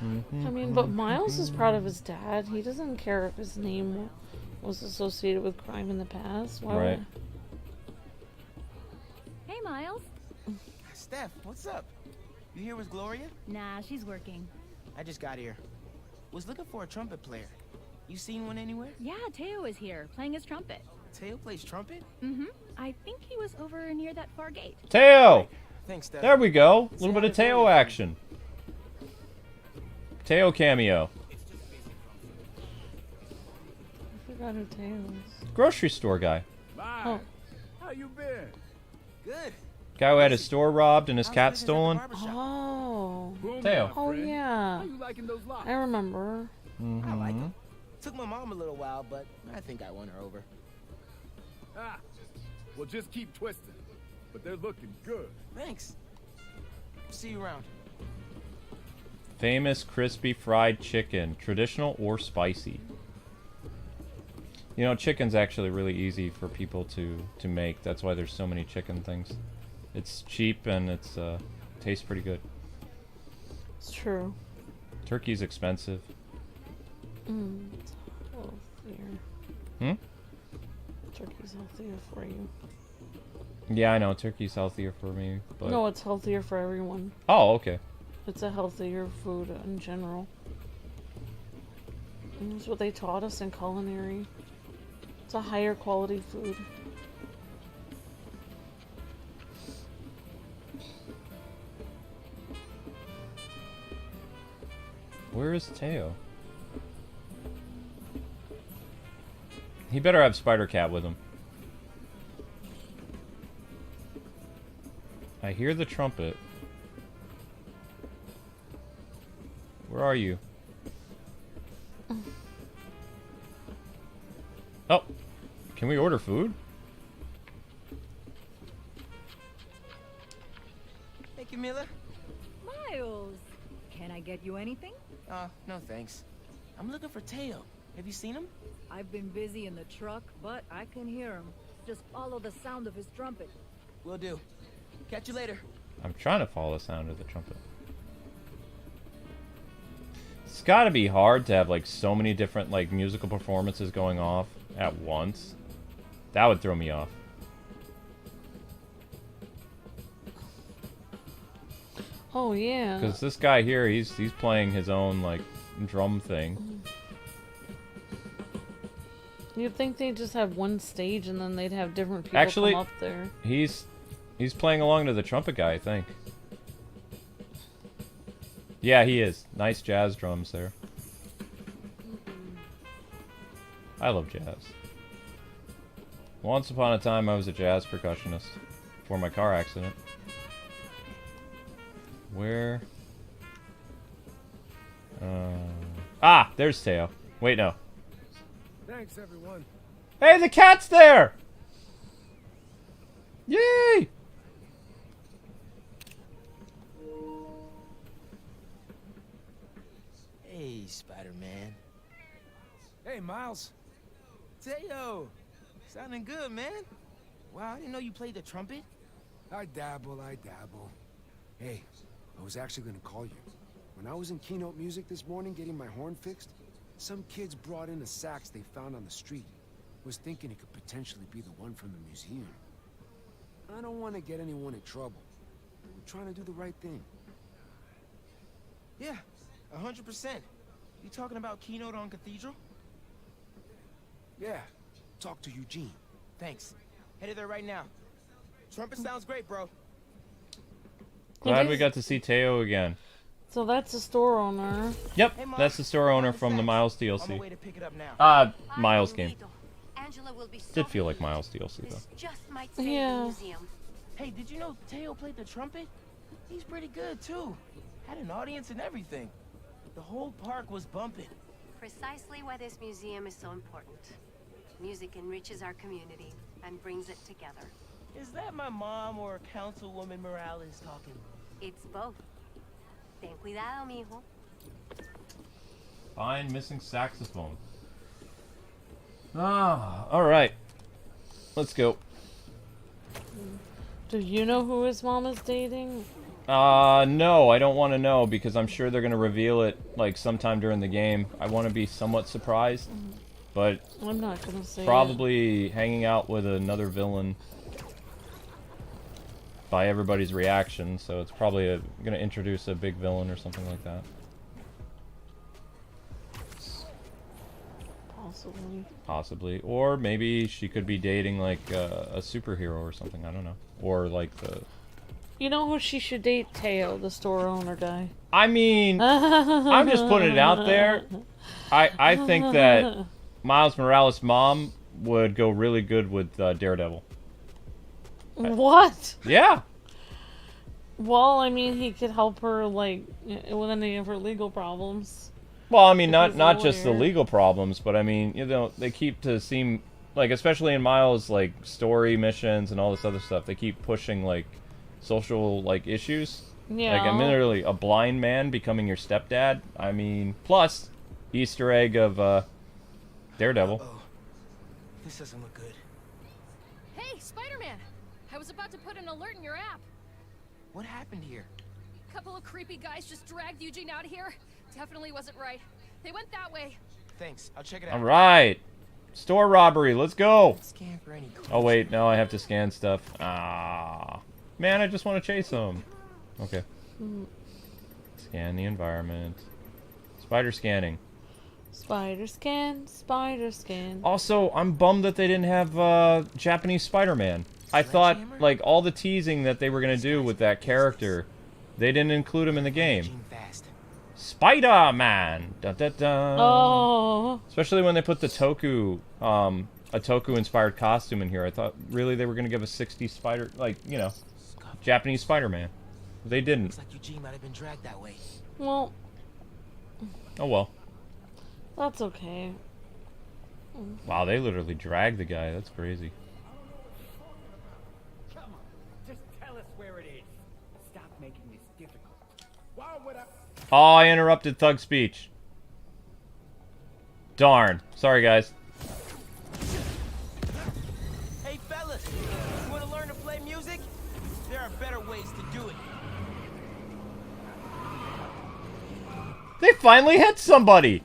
I mean, but Miles is proud of his dad. He doesn't care if his name was associated with crime in the past. Why Right. would... Hey, Miles. Steph, what's up? You here with Gloria? Nah, she's working. I just got here. Was looking for a trumpet player. You seen one anywhere? Yeah, Tao is here, playing his trumpet. Tao plays trumpet? Mm-hmm. I think he was over near that far gate. Tao! Thanks, Steph. There we go. A little bit of Tao action. Tao cameo. I forgot who Tao is. Grocery store guy. Oh. How you been? Good. Guy who had his store robbed and his cat stolen. Oh. Tao. Oh, yeah. How you liking those locks? I remember. I like him. Took my mom a little while, but I think I won her over. Ah, well just keep twisting. But they're looking good. Thanks. See you around. Famous crispy fried chicken. Traditional or spicy? You know, chicken's actually really easy for people to make. That's why there's so many chicken things. It's cheap and it's tastes pretty good. It's true. Turkey's expensive. It's healthier. Turkey's healthier for you. Yeah, I know. Turkey's healthier for me, but... No, it's healthier for everyone. Oh, okay. It's a healthier food in general. And that's what they taught us in culinary. It's a higher quality food. Where is Tao? He better have Spider-Cat with him. I hear the trumpet. Where are you? Oh, can we order food? Hey, Camilla. Miles, can I get you anything? No thanks. I'm looking for Tao. Have you seen him? I've been busy in the truck, but I can hear him. Just follow the sound of his trumpet. Will do. Catch you later. I'm trying to follow the sound of the trumpet. It's gotta be hard to have like so many different like musical performances going off at once. That would throw me off. Oh yeah. Because this guy here, he's playing his own like drum thing. You'd think they'd just have one stage and then they'd have different people Actually, come up there. He's playing along to the trumpet guy, I think. Yeah, he is. Nice jazz drums there. I love jazz. Once upon a time, I was a jazz percussionist before my car accident. Where? Ah, there's Tao. Wait, no. Thanks, everyone. Hey, the cat's there! Yay! Hey, Spider-Man. Hey, Miles. Tao. Sounding good, man. Wow, I didn't know you played the trumpet. I dabble. Hey, I was actually gonna call you. When I was in Keynote Music this morning getting my horn fixed, some kids brought in a sax they found on the street. Was thinking it could potentially be the one from the museum. I don't want to get anyone in trouble. I'm trying to do the right thing. Yeah, 100%. You talking about Keynote on Cathedral? Yeah, talk to Eugene. Thanks. Headed there right now. Trumpet sounds great, bro. Glad we got to see Tao again. So that's the store owner. Yep, that's the store owner from the Miles DLC. Miles game. Did feel like Miles DLC though. Yeah. Hey, did you know Tao played the trumpet? He's pretty good too. Had an audience and everything. The whole park was bumping. Precisely why this museum is so important. Music enriches our community and brings it together. Is that my mom or Councilwoman Morales talking? It's both. Ten cuidado, mijo. Find missing saxophone. Ah, alright. Let's go. Do you know who his mom is dating? No, I don't want to know because I'm sure they're going to reveal it like sometime during the game. I want to be somewhat surprised, but I'm not going to say probably hanging out with another villain by everybody's reaction, so it's probably going to introduce a big villain or something like that. Possibly. Or maybe she could be dating like a superhero or something, I don't know. Or like the... You know who she should date? Tao, the store owner guy. I mean, I'm just putting it out there. I think that Miles Morales' mom would go really good with Daredevil. What? Yeah. Well, I mean, he could help her, like, with any of her legal problems. Well, I mean, not just the legal problems, but I mean, you know, they keep to seem, like, especially in Miles', like, story missions and all this other stuff, they keep pushing, like, social, like, issues. Yeah. Like, literally, a blind man becoming your stepdad. I mean, plus, Easter egg of, Daredevil. This doesn't look good. Hey, Spider-Man! I was about to put an alert in your app. What happened here? A couple of creepy guys just dragged Eugene out of here. Definitely wasn't right. They went that way. Thanks, I'll check it out. Alright. Store robbery, let's go! Scan for any clues. Oh wait, no, I have to scan stuff. Ah, man, I just want to chase them. Okay. Scan the environment. Spider scanning. Spider scan, spider scan. Also, I'm bummed that they didn't have Japanese Spider-Man. I thought, like, all the teasing that they were going to do with that character, they didn't include him in the game. Spider-Man! Da, da, da. Oh. Especially when they put the Toku, a Toku-inspired costume in here. I thought, really, they were going to give a 60s Spider, like, you know, Japanese Spider-Man. They didn't. Looks like Eugene might have been dragged that way. Well. Oh, well. That's okay. Wow, they literally dragged the guy. That's crazy. Come on, just tell us where it is. Stop making this difficult. Why would I? Oh, I interrupted Thug speech. Darn. Sorry, guys. Hey, fellas, you want to learn to play music? There are better ways to do it. They finally hit somebody!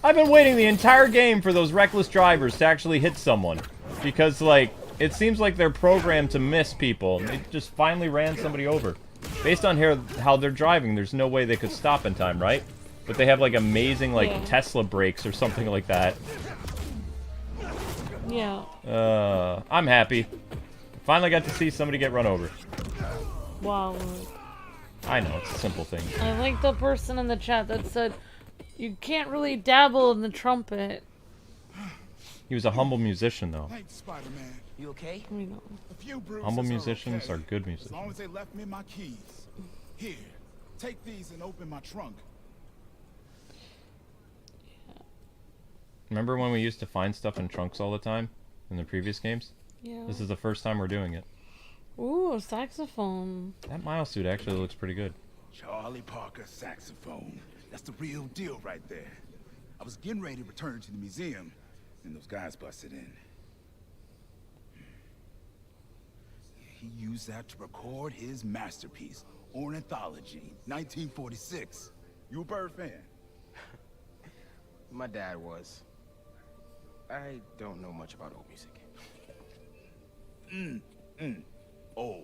I've been waiting the entire game for those reckless drivers to actually hit someone. Because, like, it seems like they're programmed to miss people. They just finally ran somebody over. Based on how they're driving, there's no way they could stop in time, right? But they have, like, amazing, like, Tesla brakes or something like that. Yeah. I'm happy. Finally got to see somebody get run over. Wow. I know, it's a simple thing. I like the person in the chat that said, you can't really dabble in the trumpet. He was a humble musician, though. Thanks, Spider-Man. You okay? A few bruises Humble musicians okay, are good musicians. As long as they left me my keys. Here, take these and open my trunk. Remember when we used to find stuff in trunks all the time? In the previous games? Yeah. This is the first time we're doing it. Ooh, saxophone. That Miles suit actually looks pretty good. Charlie Parker saxophone. That's the real deal right there. I was getting ready to return to the museum, and those guys busted in. He used that to record his masterpiece, Ornithology, 1946. You a Bird fan? My dad was. I don't know much about old music. Oh.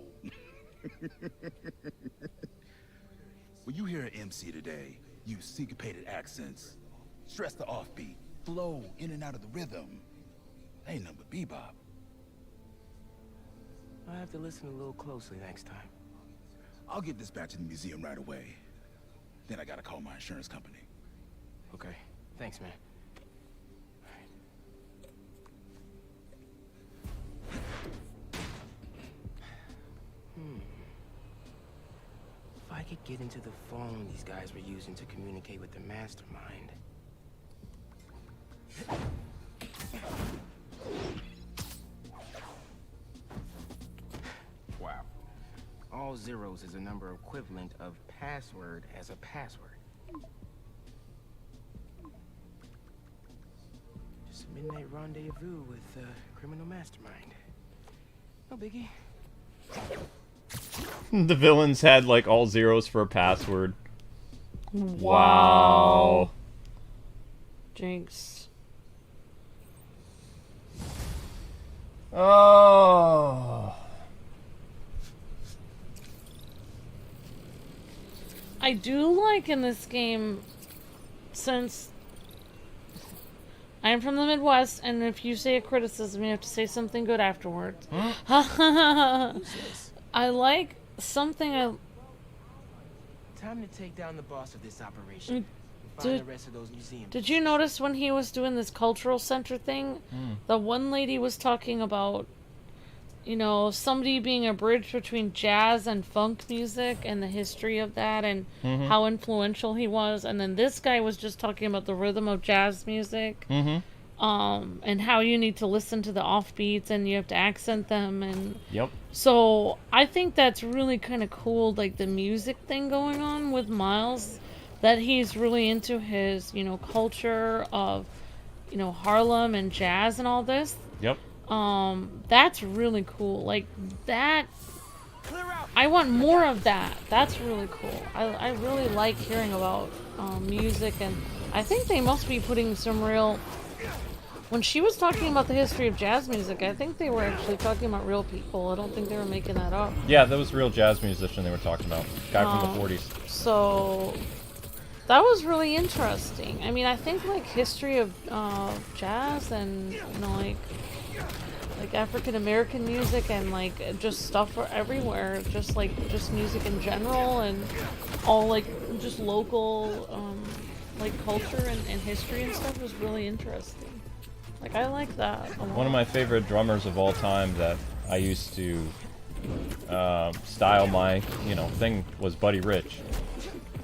When you hear an MC today, use syncopated accents, stress the offbeat, flow in and out of the rhythm. Ain't nothing but bebop. have to listen a little closely next time. I'll get this back to the museum right away. Then I gotta call my insurance company. Okay, thanks, man. If I could get into the phone these guys were using to communicate with the mastermind. Wow. All zeros is a number equivalent of password as a password. Just a midnight rendezvous with a criminal mastermind. No biggie. The villains had like all zeros for a password. Wow. Jinx. Oh. I do like in this game, since I am from the Midwest, and if you say a criticism, you have to say something good afterwards. I like something Time to take down the boss of this operation. And find the rest of those museums. Did you notice when he was doing this cultural center thing, the one lady was talking about, you know, somebody being a bridge between jazz and funk music and the history of that and how influential he was, and then this guy was just talking about the rhythm of jazz music, and how you need to listen to the offbeats and you have to accent them, and so I think that's really kind of cool, like the music thing going on with Miles, that he's really into his, you know, culture of, you know, Harlem and jazz and all this. That's really cool. Like that, I want more of that. That's really cool. I really like hearing about music, and I think they must be putting some real... When she was talking about the history of jazz music, I think they were actually talking about real people. I don't think they were making that up. Yeah, that was a real jazz musician they were talking about. Guy from the 40s. So that was really interesting. I mean, I think like history of jazz and, you know, like African American music and like just stuff everywhere, just music in general and all like just local like culture and history and stuff was really interesting. Like I like that a lot. One of my favorite drummers of all time that I used to style my, you know, thing was Buddy Rich.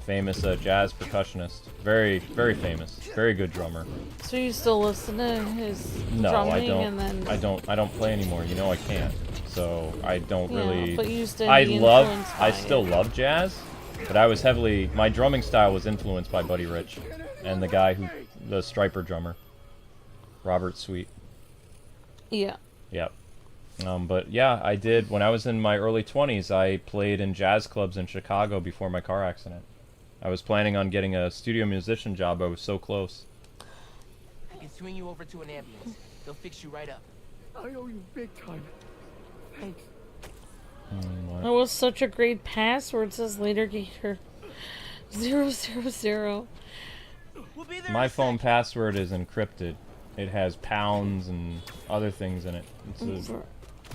Famous jazz percussionist. Very, very famous. Very good drummer. So you still listen to his drumming? I don't. And then... I don't play anymore. You know I can't. So I don't really. But you used to I still love jazz, but I was heavily. My drumming style was influenced by Buddy Rich, and the Striper drummer, Robert Sweet. Yeah. Yep. But yeah, I did. When I was in my early 20s, I played in jazz clubs in Chicago before my car accident. I was planning on getting a studio musician job. I was so close. I can swing you over to an ambulance. They'll fix you right up. I owe you big time. Thanks. That was such a great password, says Later Gator. 000. My phone password is encrypted. It has pounds and other things in it. It'd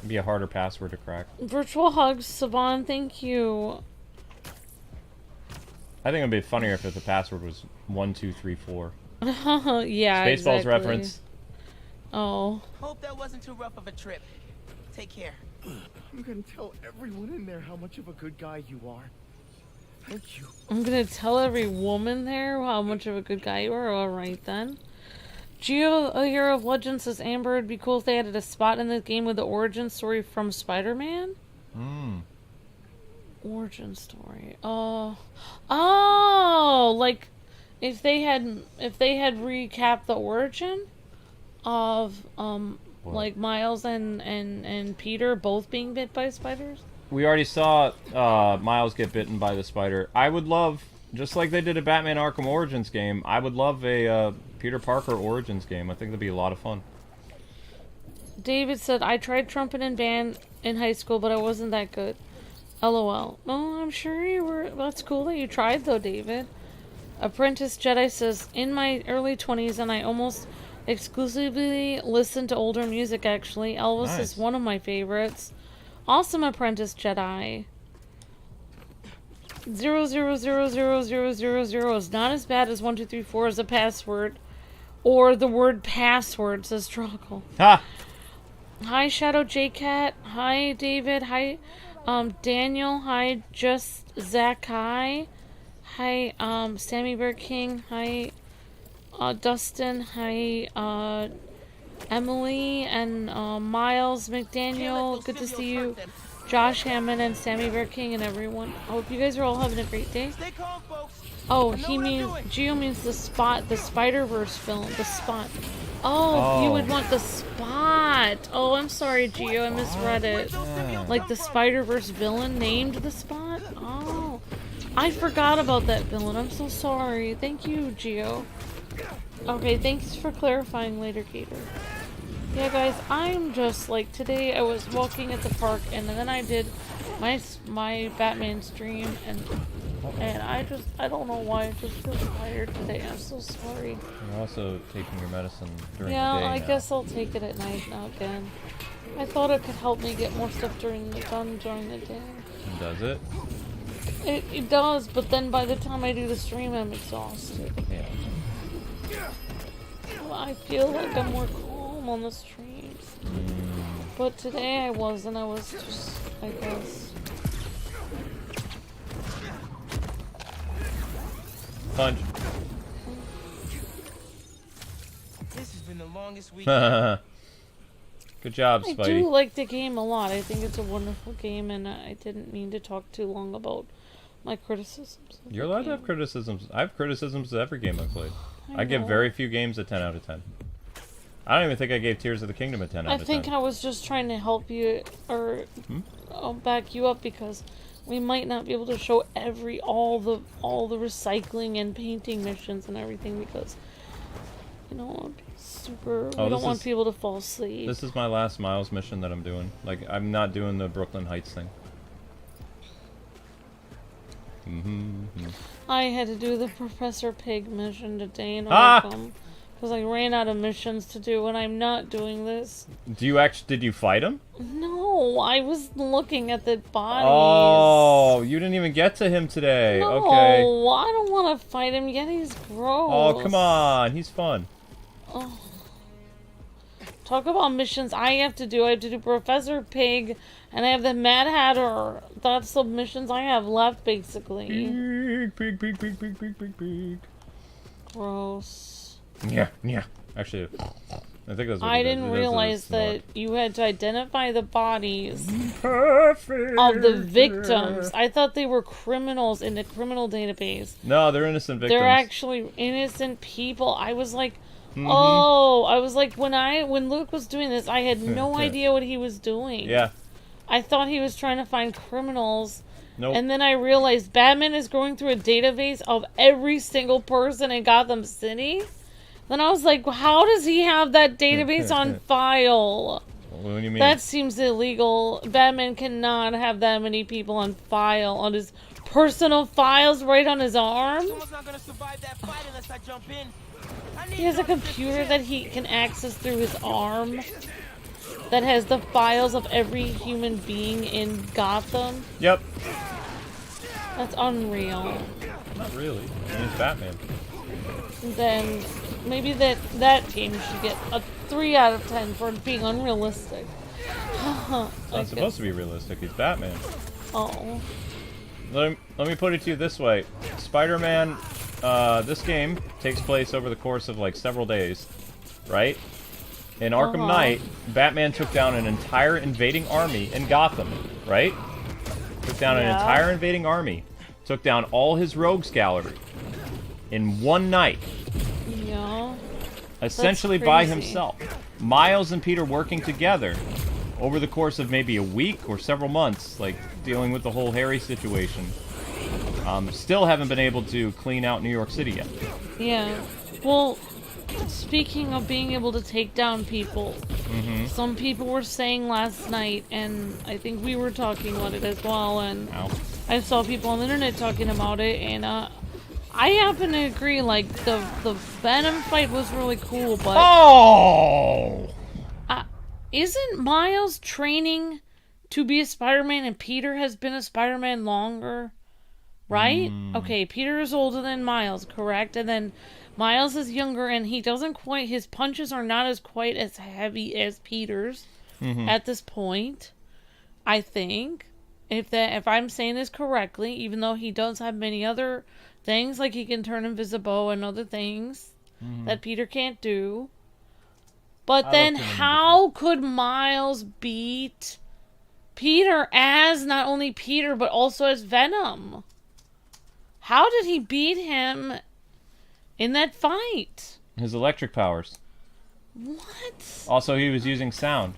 be a harder password to crack. Virtual hugs, Saban, thank you. I think it'd be funnier if the password was 1234. Yeah, Spaceballs reference. Oh. Hope that wasn't too rough of a trip. Take care. I'm gonna tell everyone in there how much of a good guy you are. Thank you. I'm gonna tell every woman there how much of a good guy you are. Alright then. Geo, a Hero of Legend, says Amber, it'd be cool if they added a spot in the game with the origin story from Spider-Man. Origin story. Oh, like if they had recapped the origin of like Miles and Peter both being bit by spiders. We already saw Miles get bitten by the spider. I would love, just like they did a Batman Arkham Origins game, I would love a Peter Parker Origins game. I think that'd be a lot of fun. David said, I tried trumpet and band in high school, but I wasn't that good. LOL. Oh, I'm sure you were. That's cool that you tried, though, David. Apprentice Jedi says, in my early 20s, and I almost exclusively listen to older music, actually. Elvis is one of my favorites. Awesome Apprentice Jedi. 0000000 is not as bad as 1234 as a password. Or the word password, says Struggle. Ha! Hi, Shadow J-Cat. Hi, David. Hi, Daniel. Hi, Just Zakai. Hi, Sammy Bear King. Hi, Dustin. Hi, Emily and Miles McDaniel. Good to see you. Josh Hammond and Sammy Bear King and everyone. I hope you guys are all having a great day. Oh, he means, Geo means the Spot, the Spider-Verse film, the Spot. Oh, you would want the Spot. Oh, I'm sorry, Geo, I misread it. Like the Spider-Verse villain named the Spot? Oh, I forgot about that villain. I'm so sorry. Thank you, Geo. Okay, thanks for clarifying later, Gator. Yeah, guys, I'm just like, today I was walking at the park and then I did my Batman stream and I don't know why, I just feel tired today. I'm so sorry. You're also taking your medicine during the day Yeah, I now. guess I'll take it at night now again. I thought it could help me get more stuff during the day. Does it? It does, but then by the time I do the stream, I'm exhausted. Yeah. I feel like I'm more calm on the streams. But today I wasn't. I was just, I guess. Punch. This has been the longest week. Good job, I Spidey. do like the game a lot. I think it's a wonderful game, and I didn't mean to talk too long about my criticisms. You're allowed to have criticisms. I have criticisms of every game I've played. I give know. very few games a 10 out of 10. I don't even think I gave Tears of the Kingdom a 10 out of 10. I think I was just trying to help you, or back you up, because we might not be able to show all the recycling and painting missions and everything, because, you know, super. We don't want people to fall asleep. This is my last Miles mission that I'm doing. Like, I'm not doing the Brooklyn Heights thing. I had to do the Professor Pig mission today in Ah! Arkham, because I ran out of missions to do, and I'm not doing this. Did you fight him? No, I was looking at the bodies. Oh, you didn't even get to him today. No, Okay. I don't want to fight him yet. He's gross. Oh, come on. He's fun. Oh. Talk about missions I have to do. I have to do Professor Pig, and I have the Mad Hatter. That's the missions I have left, basically. Pig. Gross. Yeah. Actually, I think that's what I it is. didn't It is realize snort. that you had to identify the bodies of the victims. I thought they were criminals in the criminal database. No, they're innocent victims. They're actually innocent people. I was like, oh, I was like, when Luke was doing this, I had no idea what he was doing. Yeah. I thought he was trying to find criminals. Nope. And then I realized Batman is going through a database of every single person in Gotham City. Then I was like, how does he have that database on file? What do you mean? That seems illegal. Batman cannot have that many people on file, on his personal files right on his arm. Someone's not gonna survive that fight unless I jump in. He has a computer that he can access through his arm that has the files of every human being in Gotham. Yep. That's unreal. Not really. I mean, it's Batman. Then maybe that game should get a 3 out of 10 for being unrealistic. It's not supposed to be realistic. He's Batman. Oh. Let me put it to you this way. Spider-Man, this game takes place over the course of like several days, right? In Arkham Knight, Batman took down an entire invading army in Gotham, right? Took down an entire invading army. Took down all his rogues gallery in one night. Yeah. Essentially by himself. Miles and Peter working together over the course of maybe a week or several months, like dealing with the whole Harry situation. Still haven't been able to clean out New York City yet. Yeah. Well, speaking of being able to take down people, some people were saying last night, and I think we were talking about it as well, and I saw people on the internet talking about it, and I happen to agree, like, the Venom fight was really cool, but... Oh! Isn't Miles training to be a Spider-Man, and Peter has been a Spider-Man longer, right? Okay, Peter is older than Miles, correct? And then Miles is younger, and he doesn't quite, his punches are not as quite as heavy as Peter's at this point, I think. If I'm saying this correctly, even though he does have many other things, like he can turn invisible and other things that Peter can't do. But then how could Miles beat Peter as not only Peter, but also as Venom? How did he beat him in that fight? His electric powers. What? Also, he was using sound.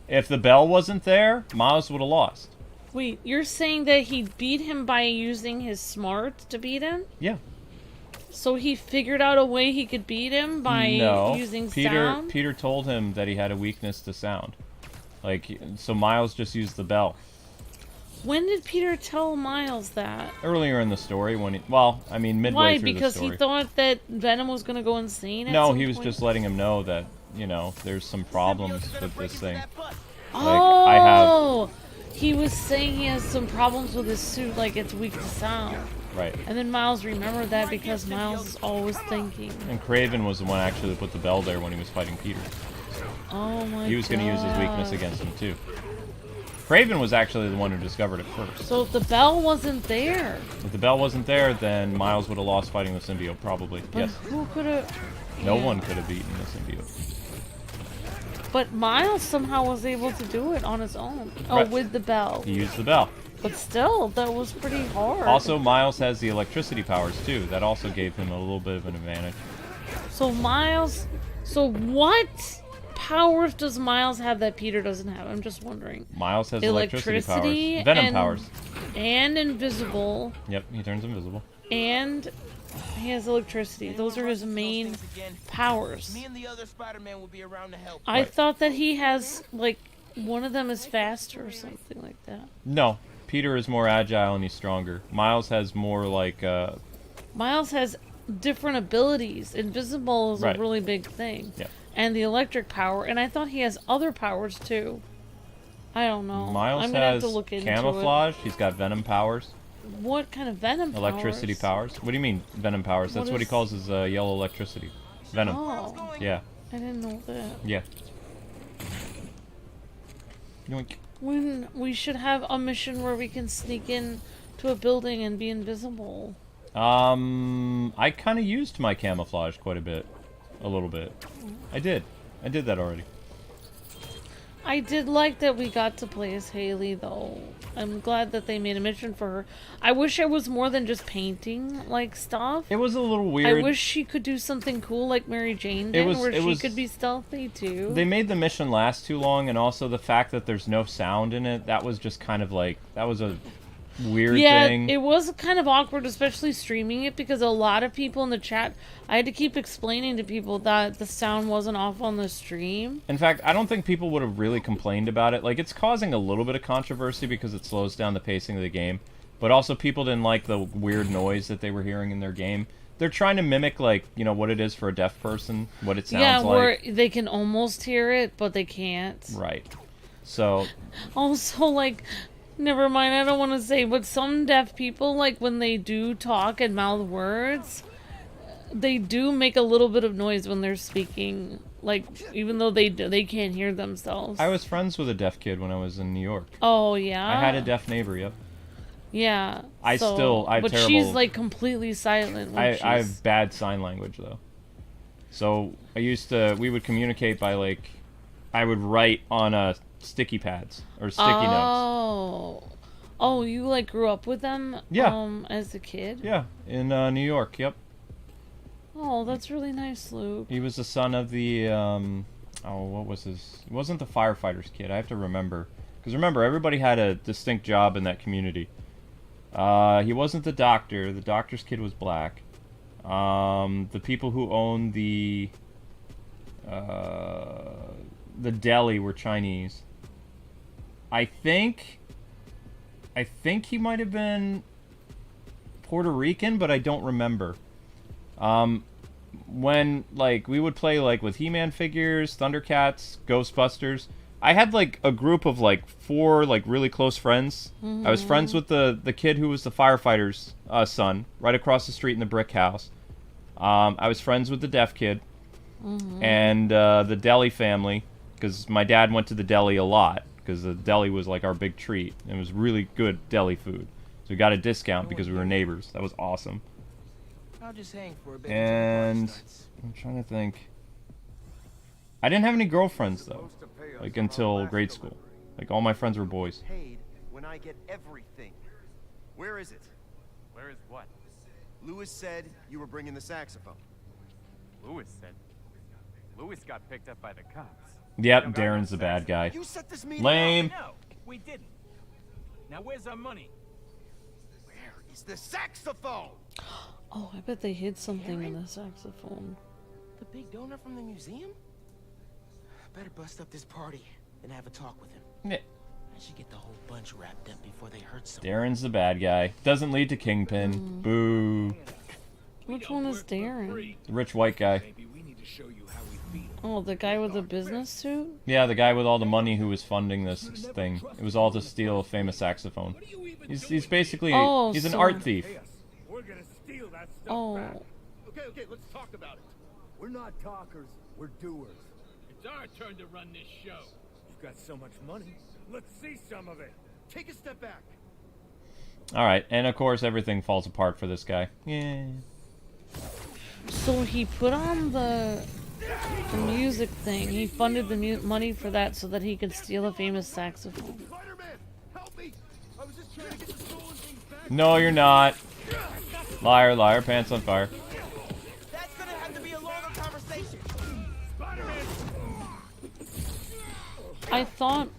If the bell wasn't there, Miles would have lost. Wait, you're saying that he beat him by using his smarts to beat him? Yeah. So he figured out a way he could beat him by using sound? Peter told him that he had a weakness to sound. Like, so Miles just used the bell. When did Peter tell Miles that? Earlier in the story, when he, well, I mean, midway through the story. Why? Because he thought that Venom was going to go insane at No, some he was point? just letting him know that, you know, there's some problems with this thing. Oh! He was saying he has some problems with his suit, like it's weak to sound. Right. And then Miles remembered that because Miles is always thinking. And Craven was the one actually that put the bell there when he was fighting Peter. Oh my god. He was going to use his weakness against him, too. Craven was actually the one who discovered it first. So if the bell wasn't there... If the bell wasn't there, then Miles would have lost fighting the symbiote, probably. But yes. who could have... No one could have beaten the symbiote. But Miles somehow was able to do it on his own. Oh, Right. with the bell. He used the bell. But still, that was pretty hard. Also, Miles has the electricity powers, too. That also gave him a little bit of an advantage. So Miles... So what powers does Miles have that Peter doesn't have? I'm just wondering. Miles has electricity powers. Venom powers. And invisible. Yep, he turns invisible. And he has electricity. Those are his main powers. Me and the other Spider-Man will be around to help. I thought that he has, like, one of them is faster or something like that. No. Peter is more agile and he's stronger. Miles has more, like, Miles has different abilities. Invisible is a really big thing. Yeah. And the electric power. And I thought he has other powers, too. I don't know. Miles I'm gonna have has to look into camouflage. He's got venom powers. What kind of venom powers? Electricity powers. What do you mean, venom powers? That's what he calls his yellow electricity. Venom. Oh. Yeah. I didn't know that. Yeah. Yoink. When we should have a mission where we can sneak in to a building and be invisible. I kind of used my camouflage quite a bit. A little bit. I did that already. I did like that we got to play as Haley, though. I'm glad that they made a mission for her. I wish it was more than just painting, like, stuff. It was a little weird. I wish she could do something cool like Mary Jane did, where she could be stealthy, too. They made the mission last too long, and also the fact that there's no sound in it, that was just kind of like, that was a weird thing. Yeah, it was kind of awkward, especially streaming it, because a lot of people in the chat, I had to keep explaining to people that the sound wasn't off on the stream. In fact, I don't think people would have really complained about it. Like, it's causing a little bit of controversy because it slows down the pacing of the game, but also people didn't like the weird noise that they were hearing in their game. They're trying to mimic, like, you know, what it is for a deaf person, what it sounds like. Where they can almost hear it, but they can't. Right. So... Also, like... Never mind, I don't want to say, but some deaf people, like, when they do talk and mouth words, they do make a little bit of noise when they're speaking, like, even though they can't hear themselves. I was friends with a deaf kid when I was in New York. Oh, yeah? I had a deaf neighbor, yep. Yeah. I have terrible... But she's, like, completely silent when I have bad sign language, though. So, we would communicate by, like, I would write on sticky pads or sticky notes. Oh, you like grew up with them? Yeah. As a kid? Yeah, in New York. Yep. Oh, that's really nice, Luke. He was the son of the what was his? He wasn't the firefighter's kid. I have to remember, because remember, everybody had a distinct job in that community. He wasn't the doctor. The doctor's kid was black. The people who owned the deli were Chinese. I think he might have been Puerto Rican, but I don't remember. When, like, we would play, like, with He-Man figures, Thundercats, Ghostbusters, I had like a group of like 4 like really close friends. I was friends with the kid who was the firefighter's son, right across the street in the brick house. I was friends with the deaf kid, and the deli family, because my dad went to the deli a lot, because the deli was like our big treat. It was really good deli food, so we got a discount because we were neighbors. That was awesome. I'll just hang for a bit. And I'm trying to think. I didn't have any girlfriends though, like until grade school. Like all my friends were boys. Paid when I get everything. Where is it? Where is what? Lewis said you were bringing the saxophone. Lewis said. Lewis got picked up by the cops. Yep, Darren's the bad guy. You set this meeting Lame. up. No, we didn't. Now where's our money? Where is the saxophone? Oh, I bet they hid something in the saxophone. The big donor from the museum? Better bust up this party and have a talk with him. Yeah. I should get the whole bunch wrapped up before they hurt someone. Darren's the bad guy. Doesn't lead to Kingpin. Boo. Which one is Darren? The rich white guy. Oh, the guy with the business suit? Yeah, the guy with all the money who was funding this thing. It was all to steal a famous saxophone. He's basically he's an art thief. We're gonna steal that stuff Oh. back. Okay, let's talk about it. We're not talkers, we're doers. It's our turn to run this show. You've got so much money. Let's see some of it. Take a step back. All right, and of course everything falls apart for this guy. Yeah. So he put on the music thing. He funded the money for that so that he could steal a famous saxophone. Spider-Man, help me! I was just trying to get the stolen things back. No, you're not. Liar, liar, pants on fire. That's gonna have to be a longer conversation. Spider-Man! I thought,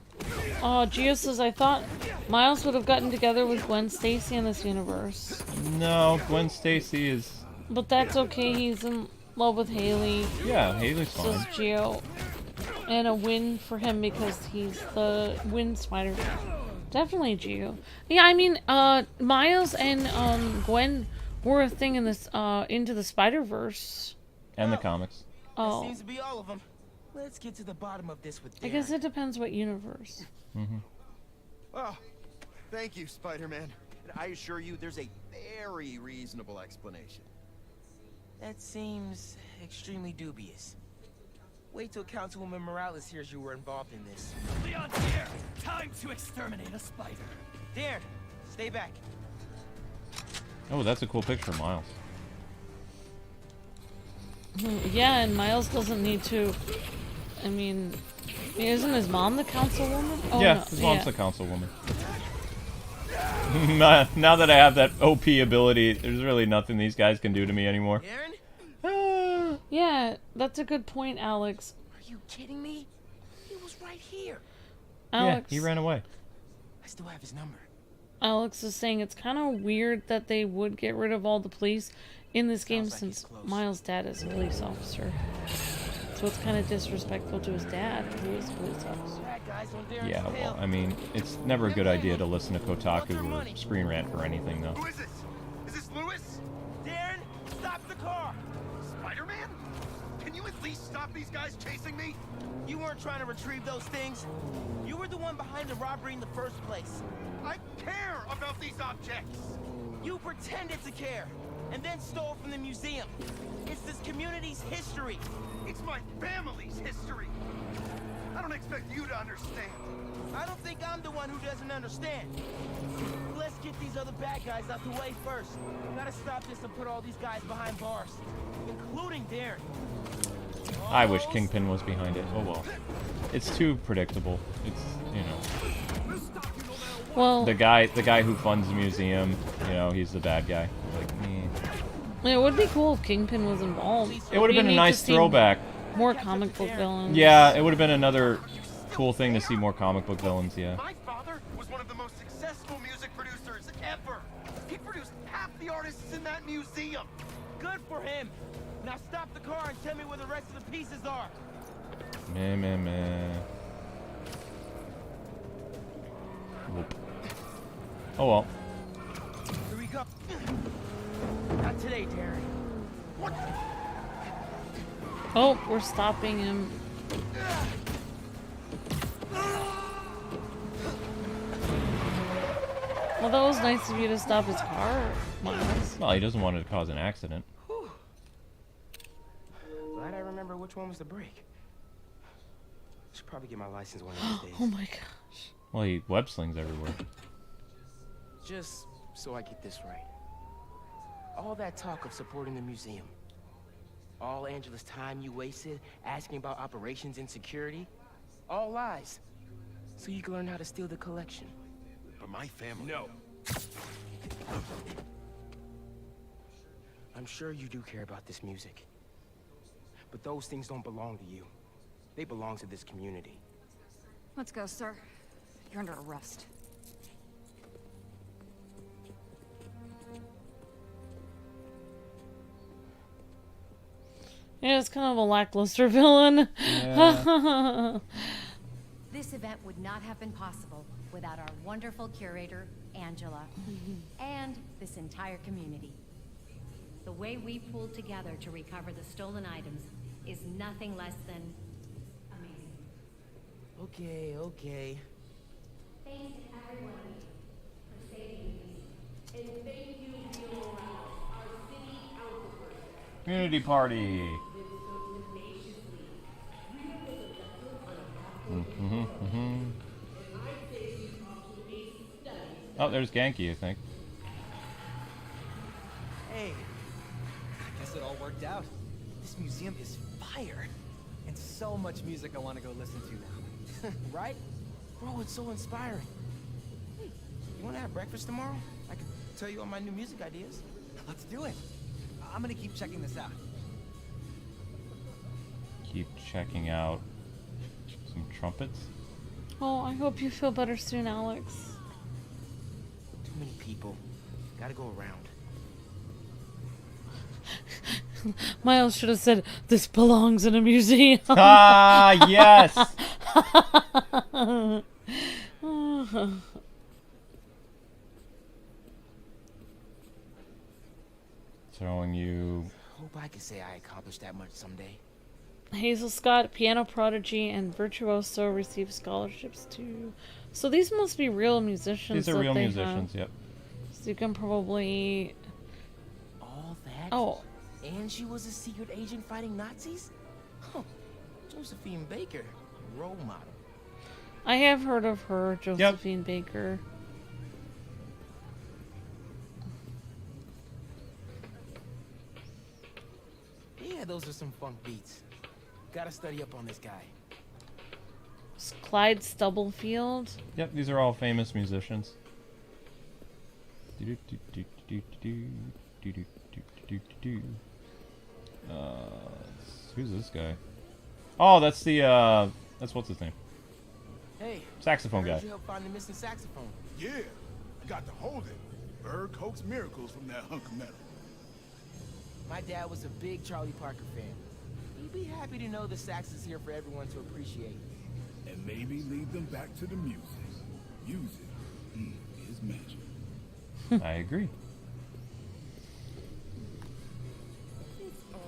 Gio says, I thought Miles would have gotten together with Gwen Stacy in this universe. No, Gwen Stacy is... But that's okay, he's in love with Haley. Yeah, Haley's fine. Says Gio. And a win for him because he's the win Spider-Man. Definitely Gio. Yeah, I mean, Miles and Gwen were a thing in this, Into the Spider-Verse. And the comics. Oh. That seems to be all of them. Let's get to the bottom of this with Darren. I guess it depends what universe. Oh, thank you, Spider-Man. And I assure you, there's a very reasonable explanation. That seems extremely dubious. Wait till Councilwoman Morales hears you were involved in this. Leon's here! Time to exterminate a spider. Darren, stay back. Oh, that's a cool picture of Miles. Yeah, and Miles doesn't need to... I mean, isn't his mom the councilwoman? Oh, yeah, no. his mom's the councilwoman. Now that I have that OP ability, there's really nothing these guys can do to me anymore. Darren? Yeah, that's a good point, Alex. Are you kidding me? He was right here. Alex, Yeah, he ran away. I still have his number. Alex is saying it's kind of weird that they would get rid of all the police in this game since Miles' dad is a police officer. So it's kind of disrespectful to his dad, who is a police officer. Yeah, well, I mean, it's never a good idea to listen to Kotaku or Screen Rant for anything, though. Who is this? Is this Lewis? Darren, stop the car! Spider-Man? Can you at least stop these guys chasing me? You weren't trying to retrieve those things. You were the one behind the robbery in the first place. I care about these objects! You pretended to care, and then stole from the museum. It's this community's history. It's my family's history. I don't expect you to understand. I don't think I'm the one who doesn't understand. Let's get these other bad guys out the way first. Gotta stop this and put all these guys behind bars, including Darren. I wish Kingpin was behind it. Oh well. It's too predictable. It's, you know. Well, the guy who funds the museum, you know, he's the bad guy. Like me. It would be cool if Kingpin was involved. It would have been a nice throwback. More comic book villains. Yeah, it would have been another cool thing to see more comic book villains, yeah. My father was one of the most successful music producers ever. He produced half the artists in that museum. Good for him. Now stop the car and tell me where the rest of the pieces are. Meh. Whoop. Oh well. Here we go. Not today, Darren. What? Oh, we're stopping him. Well, that was nice of you to stop his car, Miles. Well, he doesn't want it to cause an accident. Glad I remember which one was the brake. Should probably get my license one of these days. Oh my gosh. Well, he web slings everywhere. Just so I get this right. All that talk of supporting the museum. All Angela's time you wasted asking about operations and security. All lies. So you can learn how to steal the collection. For my family. No. I'm sure you do care about this music. But those things don't belong to you. They belong to this community. Let's go, sir. You're under arrest. Yeah, it's kind of a lackluster villain. Yeah. This event would not have been possible without our wonderful curator, Angela, and this entire community. The way we pulled together to recover the stolen items is nothing less than amazing. Okay. Thanks everyone for saving me. And thank you, Rio Morales, our city councilperson. Community party. Oh, there's Genki, I think. Hey, I guess it all worked out. This museum is fire. And so much music I want to go listen to now. Right? Bro, it's so inspiring. Hey, you want to have breakfast tomorrow? I could tell you all my new music ideas. Let's do it. I'm gonna keep checking this out. Keep checking out some trumpets. Oh, I hope you feel better soon, Alex. Too many people. Gotta go around. Miles should have said, "This belongs in a museum." Ah, yes. Showing you. Hope I could say I accomplished that much someday. Hazel Scott, piano prodigy and virtuoso, received scholarships too. So these must be real musicians. These are real musicians, yep. So you can probably. All that? Oh. And she was a secret agent fighting Nazis? Huh. Josephine Baker, role model. I have heard of her, Josephine Baker. Yeah, those are some funk beats. Gotta study up on this guy. Clyde Stubblefield. Yep, these are all famous musicians. Who's this guy? Oh, that's the that's what's his name? Hey, saxophone guy. You helped find the missing saxophone. Yeah, I got to hold it. Bird coaxed miracles from that hunk of metal. My dad was a big Charlie Parker fan. He'd be happy to know the sax is here for everyone to appreciate. And maybe lead them back to the music. Music is magic. I agree.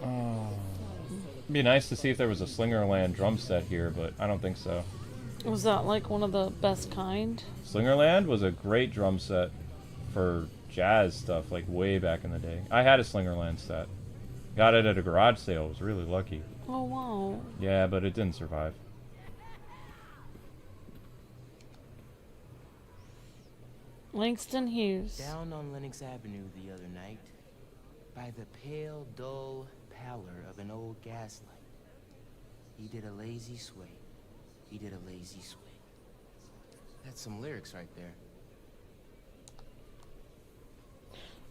It'd be nice to see if there was a Slingerland drum set here, but I don't think so. Was that like one of the best kind? Slingerland was a great drum set for jazz stuff, like way back in the day. I had a Slingerland set. Got it at a garage sale. Was really lucky. Oh wow. Yeah, but it didn't survive. Langston Hughes. Down on Lenox Avenue the other night, by the pale, dull pallor of an old gaslight, he did a lazy sway. He did a lazy sway. That's some lyrics right there.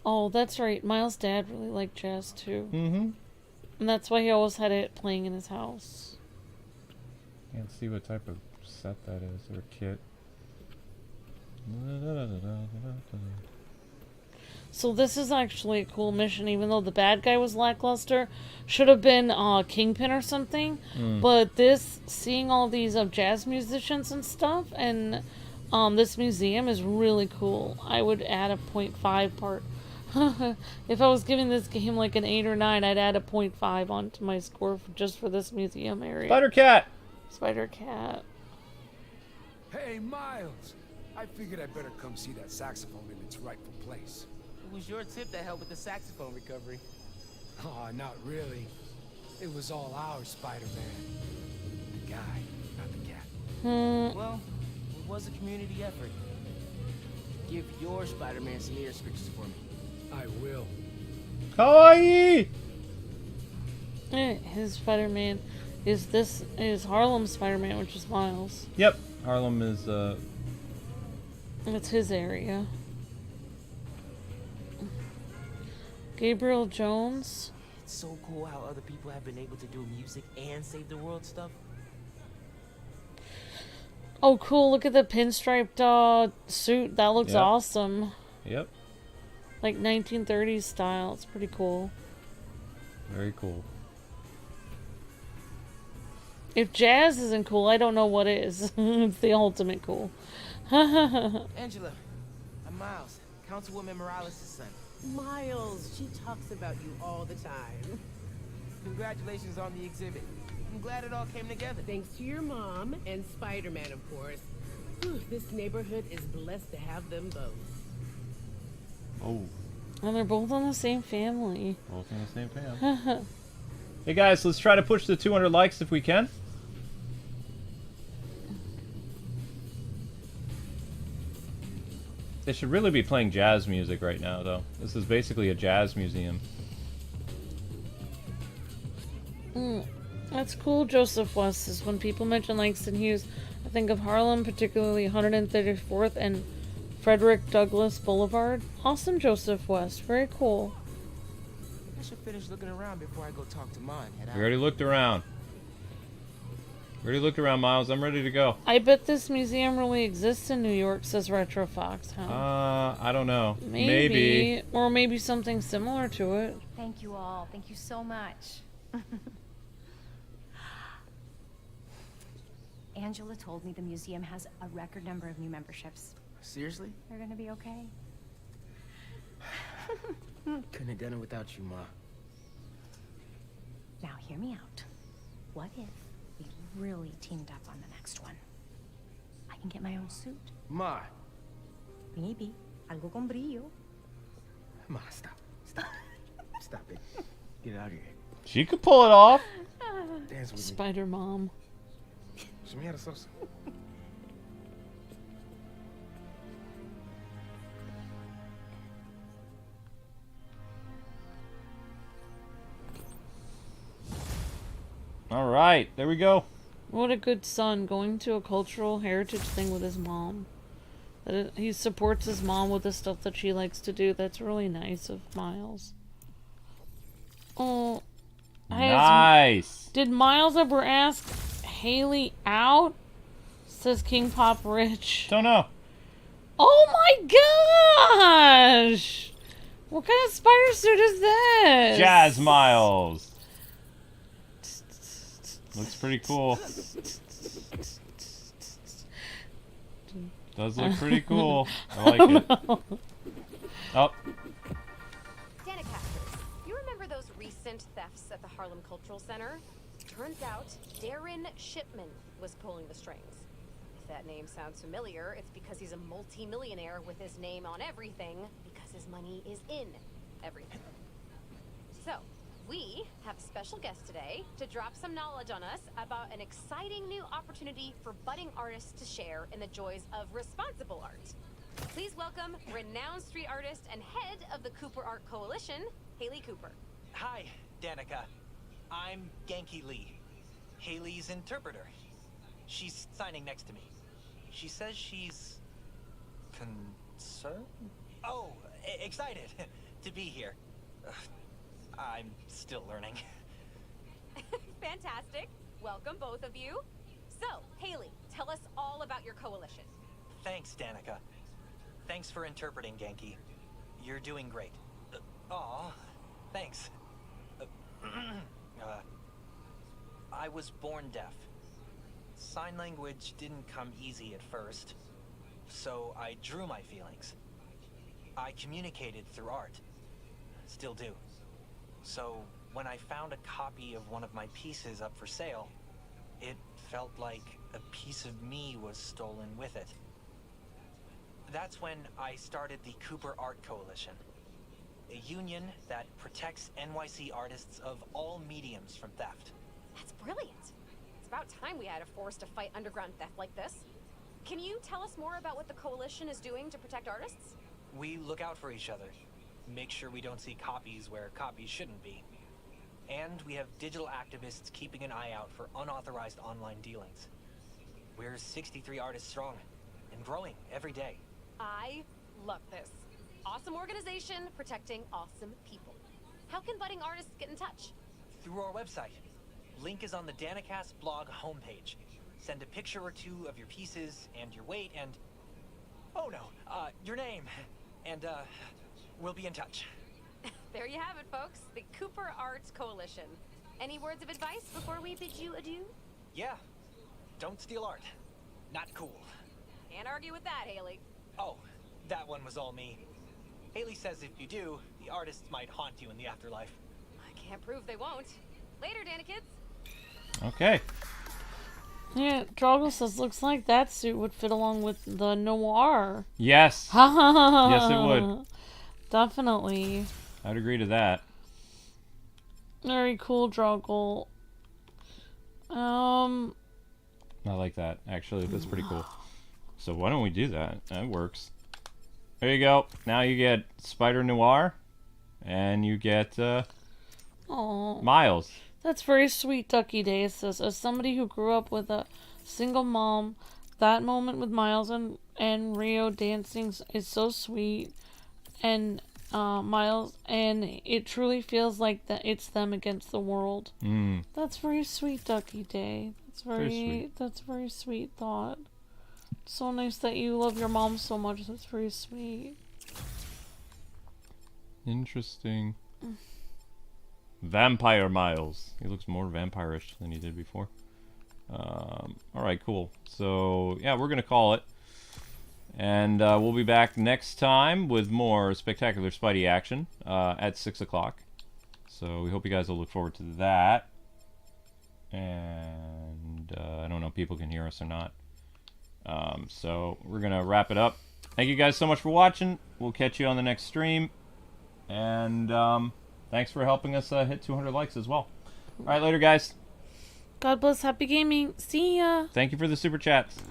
Oh, that's right. Miles' dad really liked jazz too. Mm-hmm. And that's why he always had it playing in his house. Can't see what type of set that is, or kit. So this is actually a cool mission, even though the bad guy was lackluster. Should have been Kingpin or something. But this, seeing all these jazz musicians and stuff, and this museum is really cool. I would add a 0.5 part. If I was giving this game like an 8 or 9, I'd add a 0.5 onto my score just for this museum area. Spider Cat! Spider Cat. Hey, Miles. I figured I'd better come see that saxophone in its rightful place. It was your tip that helped with the saxophone recovery. Oh, not really. It was all ours, Spider-Man. The guy, not the cat. Well, it was a community effort. Give your Spider-Man some ear scratches for me. I will. Kawaii! His Spider-Man is Harlem Spider-Man, which is Miles. Yep, Harlem is It's his area. Gabriel Jones. It's so cool how other people have been able to do music and save the world stuff. Oh, cool! Look at the pinstriped suit. That looks Yep. awesome. Yep. Like 1930s style. It's pretty cool. Very cool. If jazz isn't cool, I don't know what is. It's the ultimate cool. Angela, I'm Miles, Councilwoman Morales' son. Miles, she talks about you all the time. Congratulations on the exhibit. I'm glad it all came together. Thanks to your mom and Spider-Man, of course. Whew, this neighborhood is blessed to have them both. Oh. And they're both on the same family. Both in the same family. Hey guys, let's try to push the 200 likes if we can. They should really be playing jazz music right now, though. This is basically a jazz museum. That's cool, Joseph West. Is when people mention Langston Hughes, I think of Harlem, particularly 134th and Frederick Douglass Boulevard. Awesome, Joseph West. Very cool. I should finish looking around before I go talk to Ma and head out. We already looked around. Miles. I'm ready to go. I bet this museum really exists in New York, says Retrofox, huh? I don't know. Maybe. Or maybe something similar to it. Thank you all. Thank you so much. Angela told me the museum has a record number of new memberships. Seriously? They're gonna be okay. Couldn't have done it without you, Ma. Now hear me out. What if we really teamed up on the next one? I can get my own suit. Ma. Maybe. Algo con brillo. Ma, stop. Stop. Stop it. Get out of here. She could pull it off. Dance with me. Spider Mom. Show me how to salsa. All right, there we go. What a good son, going to a cultural heritage thing with his mom. He supports his mom with the stuff that she likes to do. That's really nice of Miles. Oh, nice. Did Miles ever ask Haley out? Says King Pop Rich. Don't know. Oh my gosh! What kind of spider suit is this? Jazz Miles. Looks pretty cool. Does look pretty cool. I like it. Oh. Danica, you remember those recent thefts at the Harlem Cultural Center? Turns out Darren Shipman was pulling the strings. If that name sounds familiar, it's because he's a multi-millionaire with his name on everything, because his money is in everything. So, we have a special guest today to drop some knowledge on us about an exciting new opportunity for budding artists to share in the joys of responsible art. Please welcome renowned street artist and head of the Cooper Art Coalition, Haley Cooper. Hi, Danica. I'm Genki Lee, Haley's interpreter. She's signing next to me. She says she's concerned? Oh, excited to be here. I'm still learning. Fantastic. Welcome, both of you. So, Haley, tell us all about your coalition. Thanks, Danica. Thanks for interpreting, Genki. You're doing great. Aw, thanks. I was born deaf. Sign language didn't come easy at first, so I drew my feelings. I communicated through art. Still do. So, when I found a copy of one of my pieces up for sale, it felt like a piece of me was stolen with it. That's when I started the Cooper Art Coalition, a union that protects NYC artists of all mediums from theft. That's brilliant. It's about time we had a force to fight underground theft like this. Can you tell us more about what the coalition is doing to protect artists? We look out for each other, make sure we don't see copies where copies shouldn't be. And we have digital activists keeping an eye out for unauthorized online dealings. We're 63 artists strong, and growing every day. I love this. Awesome organization protecting awesome people. How can budding artists get in touch? Through our website. Link is on the Danicast blog homepage. Send a picture or two of your pieces and your weight and... oh no, your name. And, we'll be in touch. There you have it, folks. The Cooper Arts Coalition. Any words of advice before we bid you adieu? Yeah. Don't steal art. Not cool. Can't argue with that, Haley. Oh, that one was all me. Haley says if you do, the artists might haunt you in the afterlife. I can't prove they won't. Later, Danikids. Okay. Yeah, Drago says, looks like that suit would fit along with the noir. Yes. Yes, it would. Definitely. I'd agree to that. Very cool, Drago. I like that. Actually, that's pretty cool. So why don't we do that? That works. There you go. Now you get Spider Noir, and you get Aww. Miles. That's very sweet, Ducky Day. It says, as somebody who grew up with a single mom, that moment with Miles and Rio dancing is so sweet. And Miles, and it truly feels like that it's them against the world. That's very sweet, Ducky Day. Very sweet. That's a very sweet thought. So nice that you love your mom so much. That's very sweet. Interesting. Vampire Miles. He looks more vampirish than he did before. Alright, cool. So, yeah, we're going to call it. And we'll be back next time with more spectacular Spidey action at 6 o'clock. So we hope you guys will look forward to that. And I don't know if people can hear us or not. So we're going to wrap it up. Thank you guys so much for watching. We'll catch you on the next stream. And thanks for helping us hit 200 likes as well. All right, later, guys. God bless. Happy gaming. See ya. Thank you for the super chats.